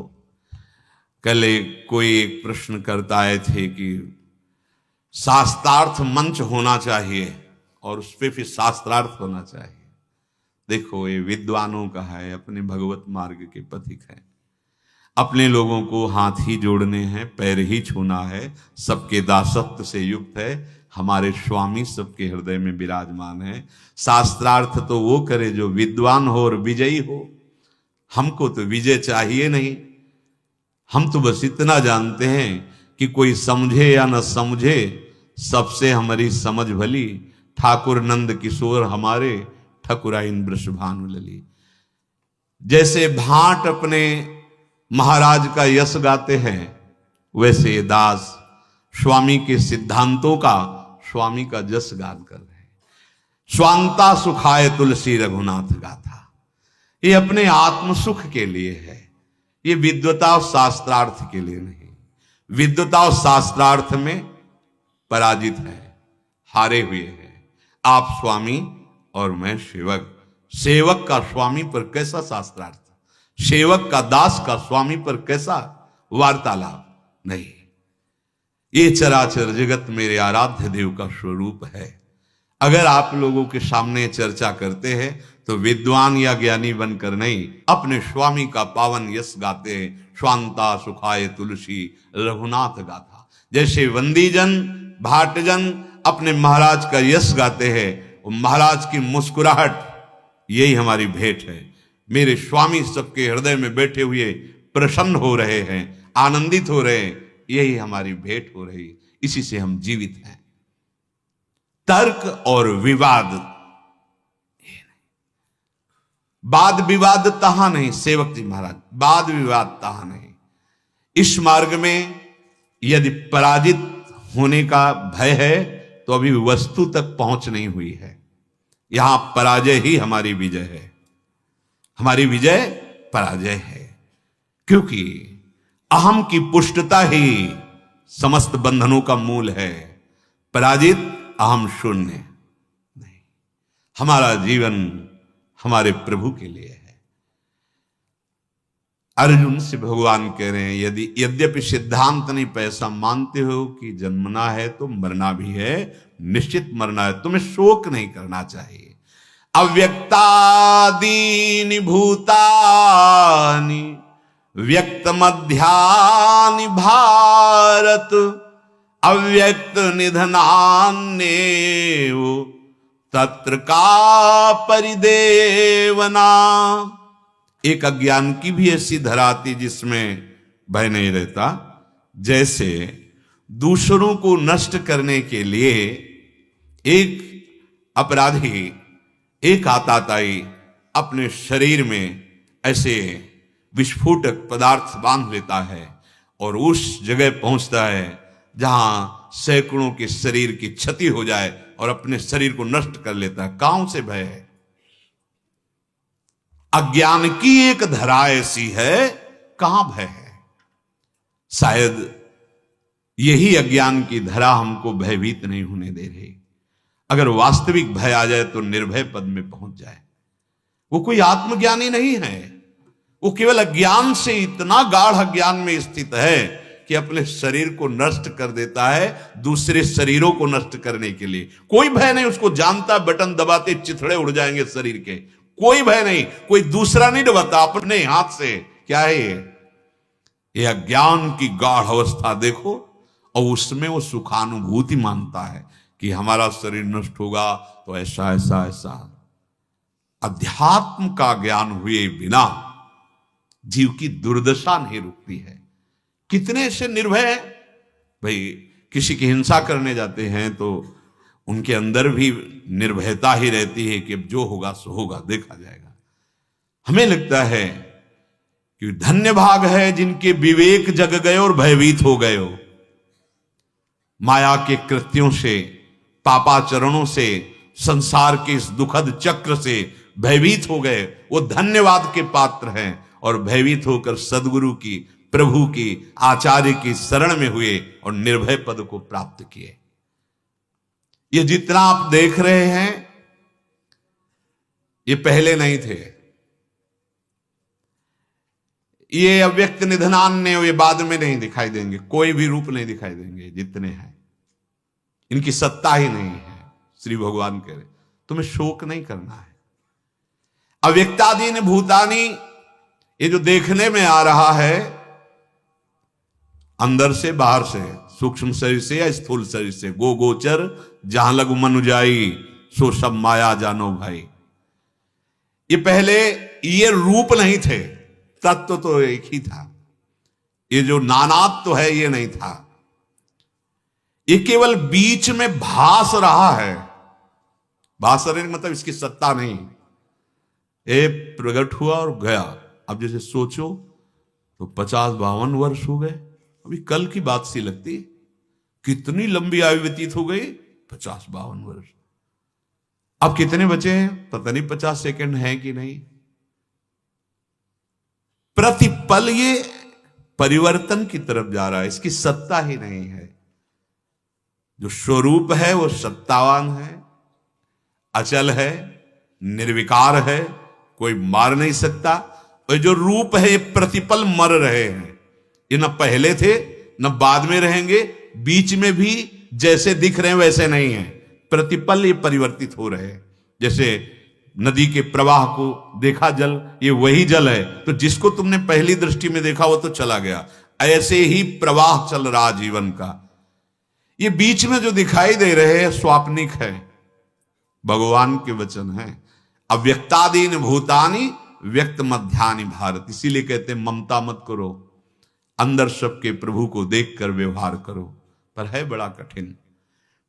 कल कोई एक प्रश्न करता आए थे कि शास्त्रार्थ मंच होना चाहिए और उस पर फिर शास्त्रार्थ होना चाहिए। देखो, ये विद्वानों का है, अपने भगवत मार्ग के पथिक है। अपने लोगों को हाथ ही जोड़ने हैं, पैर ही छूना है, सबके दासत्व से युक्त है। हमारे स्वामी सबके हृदय में विराजमान है। शास्त्रार्थ तो वो करे जो विद्वान हो और विजयी हो। हमको तो विजय चाहिए नहीं। हम तो बस इतना जानते हैं कि कोई समझे या न समझे, सबसे हमारी समझ भली। ठाकुर नंद किशोर हमारे, ठकुराइन वृषभानु लली। जैसे भाट अपने महाराज का यश गाते हैं, वैसे ये दास स्वामी के सिद्धांतों का, स्वामी का जस गान कर रहे हैं। स्वांता सुखाय तुलसी रघुनाथ गाथा। ये अपने आत्म सुख के लिए है। ये विद्वता और शास्त्रार्थ के लिए नहीं। विद्वता और शास्त्रार्थ में पराजित है, हारे हुए हैं। आप स्वामी और मैं सेवक। सेवक का स्वामी पर कैसा शास्त्रार्थ, सेवक का दास का स्वामी पर कैसा वार्तालाप। नहीं, ये चराचर जगत मेरे आराध्य देव का स्वरूप है। अगर आप लोगों के सामने चर्चा करते हैं तो विद्वान या ज्ञानी बनकर नहीं, अपने स्वामी का पावन यश गाते हैं। स्वांता सुखाए तुलसी रघुनाथ गाथा। जैसे वंदीजन भाटजन अपने महाराज का यश गाते हैं, महाराज की मुस्कुराहट, यही हमारी भेंट है। मेरे स्वामी सबके हृदय में बैठे हुए प्रसन्न हो रहे हैं, आनंदित हो रहे हैं, यही हमारी भेंट हो रही, इसी से हम जीवित हैं। तर्क और विवाद, वाद विवाद तहां नहीं। सेवक जी महाराज, वाद विवाद तहां नहीं। इस मार्ग में यदि पराजित होने का भय है तो अभी वस्तु तक पहुंच नहीं हुई है। यहां पराजय ही हमारी विजय है, हमारी विजय पराजय है। क्योंकि अहम की पुष्टता ही समस्त बंधनों का मूल है। पराजित अहम शून्य नहीं। हमारा जीवन हमारे प्रभु के लिए है। अर्जुन से भगवान कह रहे हैं, यद्यपि सिद्धांत नहीं पैसा मानते हो कि जन्मना है तो मरना भी है, निश्चित मरना है, तुम्हें शोक नहीं करना चाहिए। अव्यक्तादीनि भूतानि व्यक्त मध्यानि भारत अव्यक्त निधनान्येव तत्र का परिदेवना। एक अज्ञान की भी ऐसी धरा आती जिसमें भय नहीं रहता। जैसे दूसरों को नष्ट करने के लिए एक अपराधी, एक आताताई अपने शरीर में ऐसे विस्फोटक पदार्थ बांध लेता है और उस जगह पहुंचता है जहां सैकड़ों के शरीर की क्षति हो जाए और अपने शरीर को नष्ट कर लेता है। कहां से भय है? अज्ञान की एक धरा ऐसी है, कहां भय है? शायद यही अज्ञान की धरा हमको भयभीत नहीं होने दे रही। अगर वास्तविक भय आ जाए तो निर्भय पद में पहुंच जाए। वो कोई आत्मज्ञानी नहीं है, वो केवल अज्ञान से इतना गाढ़ अज्ञान में स्थित है कि अपने शरीर को नष्ट कर देता है दूसरे शरीरों को नष्ट करने के लिए। कोई भय नहीं उसको, जानता बटन दबाते चिथड़े उड़ जाएंगे शरीर के, कोई भय नहीं। कोई दूसरा नहीं दबाता, अपने हाथ से। क्या है ये अज्ञान की गाढ़ अवस्था देखो। और उसमें वो सुखानुभूति मानता है कि हमारा शरीर नष्ट होगा तो ऐसा ऐसा ऐसा। अध्यात्म का ज्ञान हुए बिना जीव की दुर्दशा नहीं रुकती है। कितने ऐसे निर्भय हैं भाई, किसी की हिंसा करने जाते हैं तो उनके अंदर भी निर्भयता ही रहती है कि अब जो होगा सो होगा, देखा जाएगा। हमें लगता है कि धन्य भाग है जिनके विवेक जग गए और भयभीत हो गए हो। माया के कृत्यों से, पापाचरणों से, संसार के इस दुखद चक्र से भयभीत हो गए, वो धन्यवाद के पात्र हैं। और भयभीत होकर सदगुरु की, प्रभु की, आचार्य की शरण में हुए और निर्भय पद को प्राप्त किए। ये जितना आप देख रहे हैं ये पहले नहीं थे। ये अव्यक्त निधनान्य ये बाद में नहीं दिखाई देंगे, कोई भी रूप नहीं दिखाई देंगे। जितने हैं इनकी सत्ता ही नहीं है। श्री भगवान कह रहे तुम्हें शोक नहीं करना है। अव्यक्तादीन भूतानी, ये जो देखने में आ रहा है अंदर से बाहर से, सूक्ष्म शरीर से या स्थूल शरीर से, गो गोचर जहां लग मन जाई सो सब माया जानो भाई। ये पहले ये रूप नहीं थे, तत्व तो एक ही था। ये जो नानात्व तो है ये नहीं था, ये केवल बीच में भास रहा है। भास रहे मतलब इसकी सत्ता नहीं, ये प्रकट हुआ और गया। अब जैसे सोचो तो 50-52 वर्ष हो गए, अभी कल की बात सी लगती। कितनी लंबी आयु व्यतीत हो गई, 50-52 वर्ष। अब कितने बचे हैं पता नहीं, 50 सेकंड है कि नहीं। प्रतिपल ये परिवर्तन की तरफ जा रहा है, इसकी सत्ता ही नहीं है। जो स्वरूप है वो सत्तावान है, अचल है, निर्विकार है, कोई मार नहीं सकता। और जो रूप है ये प्रतिपल मर रहे हैं। ये न पहले थे न बाद में रहेंगे, बीच में भी जैसे दिख रहे हैं वैसे नहीं है। प्रतिपल ये परिवर्तित हो रहे हैं। जैसे नदी के प्रवाह को देखा जल, ये वही जल है, तो जिसको तुमने पहली दृष्टि में देखा वो तो चला गया। ऐसे ही प्रवाह चल रहा जीवन का। ये बीच में जो दिखाई दे रहे हैं स्वाप्निक है, भगवान के वचन है। अव्यक्तादीन भूतानि व्यक्त मध्यानि भारत। इसीलिए कहते हैं ममता मत करो, अंदर सबके प्रभु को देखकर व्यवहार करो। पर है बड़ा कठिन,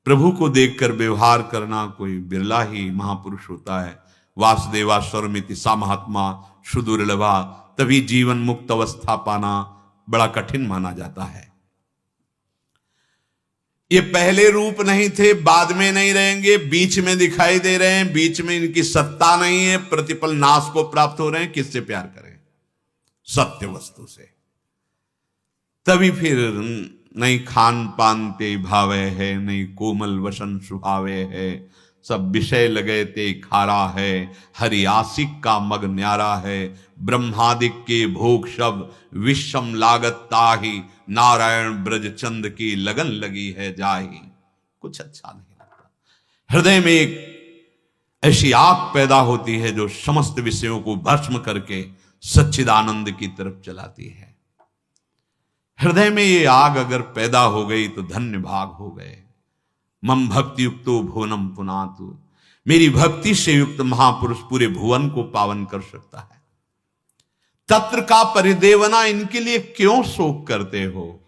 प्रभु को देखकर व्यवहार करना कोई बिरला ही महापुरुष होता है। वासुदेवा स्वरमिति सा महात्मा सुदुर्लभा, तभी जीवन मुक्त अवस्था पाना बड़ा कठिन माना जाता है। ये पहले रूप नहीं थे, बाद में नहीं रहेंगे, बीच में दिखाई दे रहे हैं, बीच में इनकी सत्ता नहीं है, प्रतिपल नाश को प्राप्त हो रहे हैं। किससे प्यार करें? सत्य वस्तु से। तभी फिर नहीं खान पान ते भावे है, नहीं कोमल वसन सुहावे है, सब विषय लगे ते खारा है, हरि आशिक का मग न्यारा है, ब्रह्मादिक के भोग शब विषम लागत ताही, नारायण ब्रज चंद की लगन लगी है जाही। कुछ अच्छा नहीं लगता। हृदय में एक ऐसी आग पैदा होती है जो समस्त विषयों को भस्म करके सच्चिदानंद की तरफ चलाती है। हृदय में ये आग अगर पैदा हो गई तो धन्य भाग हो गए। मम भक्ति युक्तो भुवनम पुनातु, मेरी भक्ति से युक्त महापुरुष पूरे भुवन को पावन कर सकता है। तत्र का परिदेवना, इनके लिए क्यों शोक करते हो?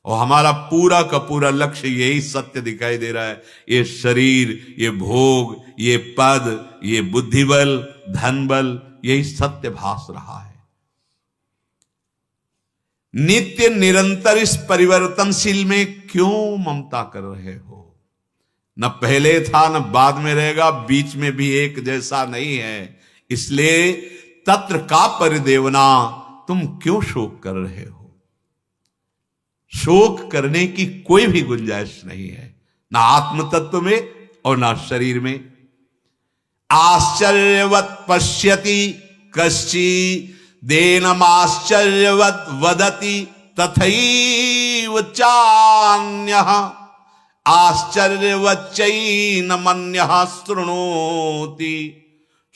और हमारा पूरा का पूरा लक्ष्य यही सत्य दिखाई दे रहा है। ये शरीर, ये भोग, ये पद, ये बुद्धिबल, धन बल, यही सत्य भास रहा है। नित्य निरंतर इस परिवर्तनशील में क्यों ममता कर रहे हो? न पहले था न बाद में रहेगा, बीच में भी एक जैसा नहीं है। इसलिए तत्र का परिदेवना, तुम क्यों शोक कर रहे हो? शोक करने की कोई भी गुंजाइश नहीं है, ना आत्म तत्व में और ना शरीर में। आश्चर्यवत पश्यति कश्चि देनमाश्चर्यवत वदति, तथैव चान्यः आश्चर्यवच्चैनमन्यः शृणोति,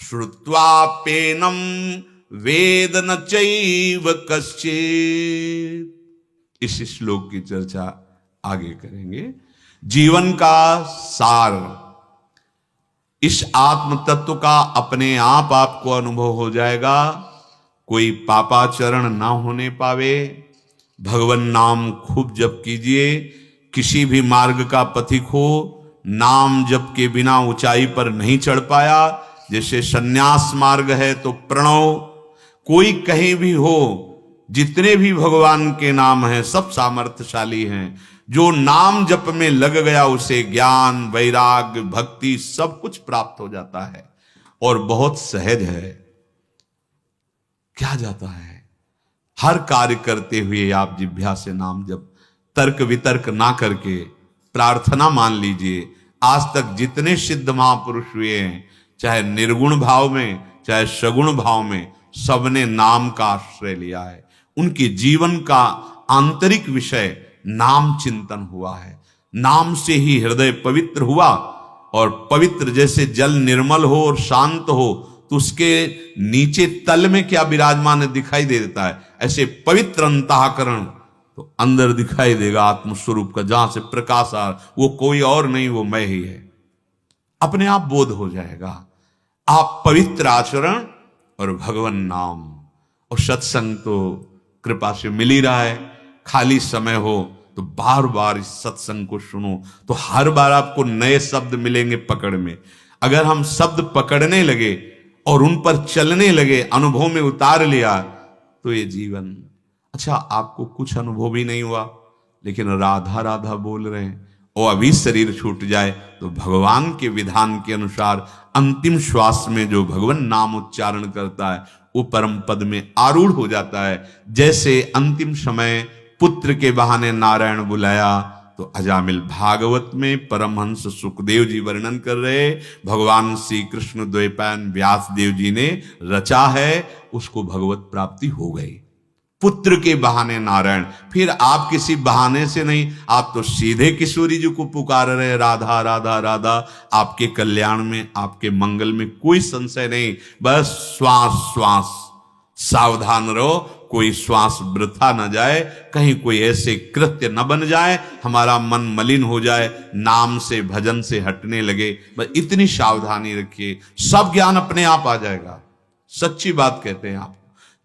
श्रुत्वाप्येनं वेद न चैव कश्चित्। इस श्लोक की चर्चा आगे करेंगे। जीवन का सार, इस आत्म तत्व का अपने आप आपको अनुभव हो जाएगा। कोई पापाचरण ना होने पावे। भगवान नाम खूब जप कीजिए। किसी भी मार्ग का पथिक हो, नाम जप के बिना ऊंचाई पर नहीं चढ़ पाया। जैसे सन्यास मार्ग है तो प्रणव, कोई कहीं भी हो, जितने भी भगवान के नाम हैं सब सामर्थ्यशाली हैं। जो नाम जप में लग गया उसे ज्ञान, वैराग्य, भक्ति सब कुछ प्राप्त हो जाता है और बहुत सहज है। क्या जाता है? हर कार्य करते हुए आप जिह्वा से नाम जप, तर्क वितर्क ना करके प्रार्थना मान लीजिए। आज तक जितने सिद्ध महापुरुष हुए हैं, चाहे निर्गुण भाव में चाहे सगुण भाव में, सबने नाम का आश्रय लिया है। उनके जीवन का आंतरिक विषय नाम चिंतन हुआ है। नाम से ही हृदय पवित्र हुआ, और पवित्र जैसे जल निर्मल हो और शांत हो तो उसके नीचे तल में क्या विराजमान दिखाई दे देता है। ऐसे पवित्र अंतःकरण तो अंदर दिखाई देगा आत्मस्वरूप का, जहां से प्रकाश आ, वो कोई और नहीं, वो मैं ही है। अपने आप बोध हो जाएगा। आप पवित्र आचरण और भगवान नाम और सत्संग तो कृपा से मिल ही रहा है। खाली समय हो तो बार बार इस सत्संग को सुनो, तो हर बार आपको नए शब्द मिलेंगे पकड़ में। अगर हम शब्द पकड़ने लगे और उन पर चलने लगे, अनुभव में उतार लिया, तो ये जीवन। अच्छा, आपको कुछ अनुभव भी नहीं हुआ लेकिन राधा राधा बोल रहे हैं, और अभी शरीर छूट जाए तो भगवान के विधान के अनुसार अंतिम श्वास में जो भगवान नाम उच्चारण करता है वो परम पद में आरूढ़ हो जाता है। जैसे अंतिम समय पुत्र के बहाने नारायण बुलाया, तो अजामिल भागवत में परमहंस सुखदेव जी वर्णन कर रहे, भगवान श्री कृष्ण द्वैपायन व्यास देव जी ने रचा है, उसको भगवत प्राप्ति हो गई। पुत्र के बहाने नारायण, फिर आप किसी बहाने से नहीं, आप तो सीधे किशोरी जी को पुकार रहे राधा राधा राधा। आपके कल्याण में, आपके मंगल में कोई संशय नहीं। बस श्वास श्वास सावधान रहो, कोई श्वास वृथा न जाए, कहीं कोई ऐसे कृत्य न बन जाए हमारा मन मलिन हो जाए, नाम से भजन से हटने लगे। बस इतनी सावधानी रखिए, सब ज्ञान अपने आप आ जाएगा। सच्ची बात कहते हैं आप,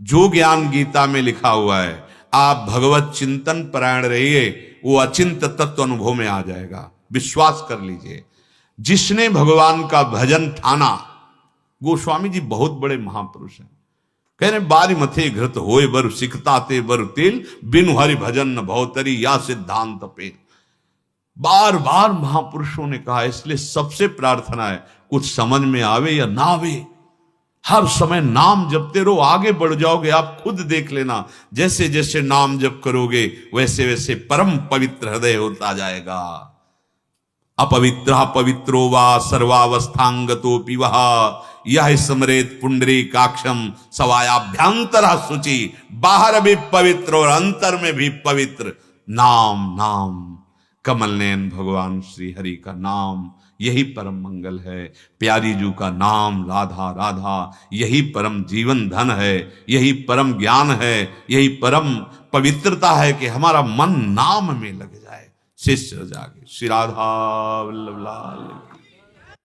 जो ज्ञान गीता में लिखा हुआ है, आप भगवत चिंतन परायण रहिए, वो अचिंत तत्व अनुभव में आ जाएगा। विश्वास कर लीजिए। जिसने भगवान का भजन ठाना, गोस्वामी जी बहुत बड़े महापुरुष हैं, कह रहे बारी मथे घृत होए बर सिकता ते बर तेल, बिनु हरि भजन न भवतरी या सिद्धांत पेल। बार बार महापुरुषों ने कहा। इसलिए सबसे प्रार्थना है, कुछ समझ में आवे या ना आवे, हर समय नाम जपते रहो, आगे बढ़ जाओगे। आप खुद देख लेना, जैसे जैसे नाम जप करोगे वैसे वैसे परम पवित्र हृदय होता जाएगा। अपवित्र पवित्रो वा सर्वावस्थांगतोपि वह, यह स्मरेत पुंडरीकाक्षम सवायाभ्यंतर शुचि। बाहर भी पवित्र और अंतर में भी पवित्र। नाम नाम, कमल नयन भगवान श्री हरि का नाम, यही परम मंगल है। प्यारी जू का नाम राधा राधा, यही परम जीवन धन है, यही परम ज्ञान है, यही परम पवित्रता है कि हमारा मन नाम में लग जाए। शिष्य जागे। श्री राधा वल्लभ लाल।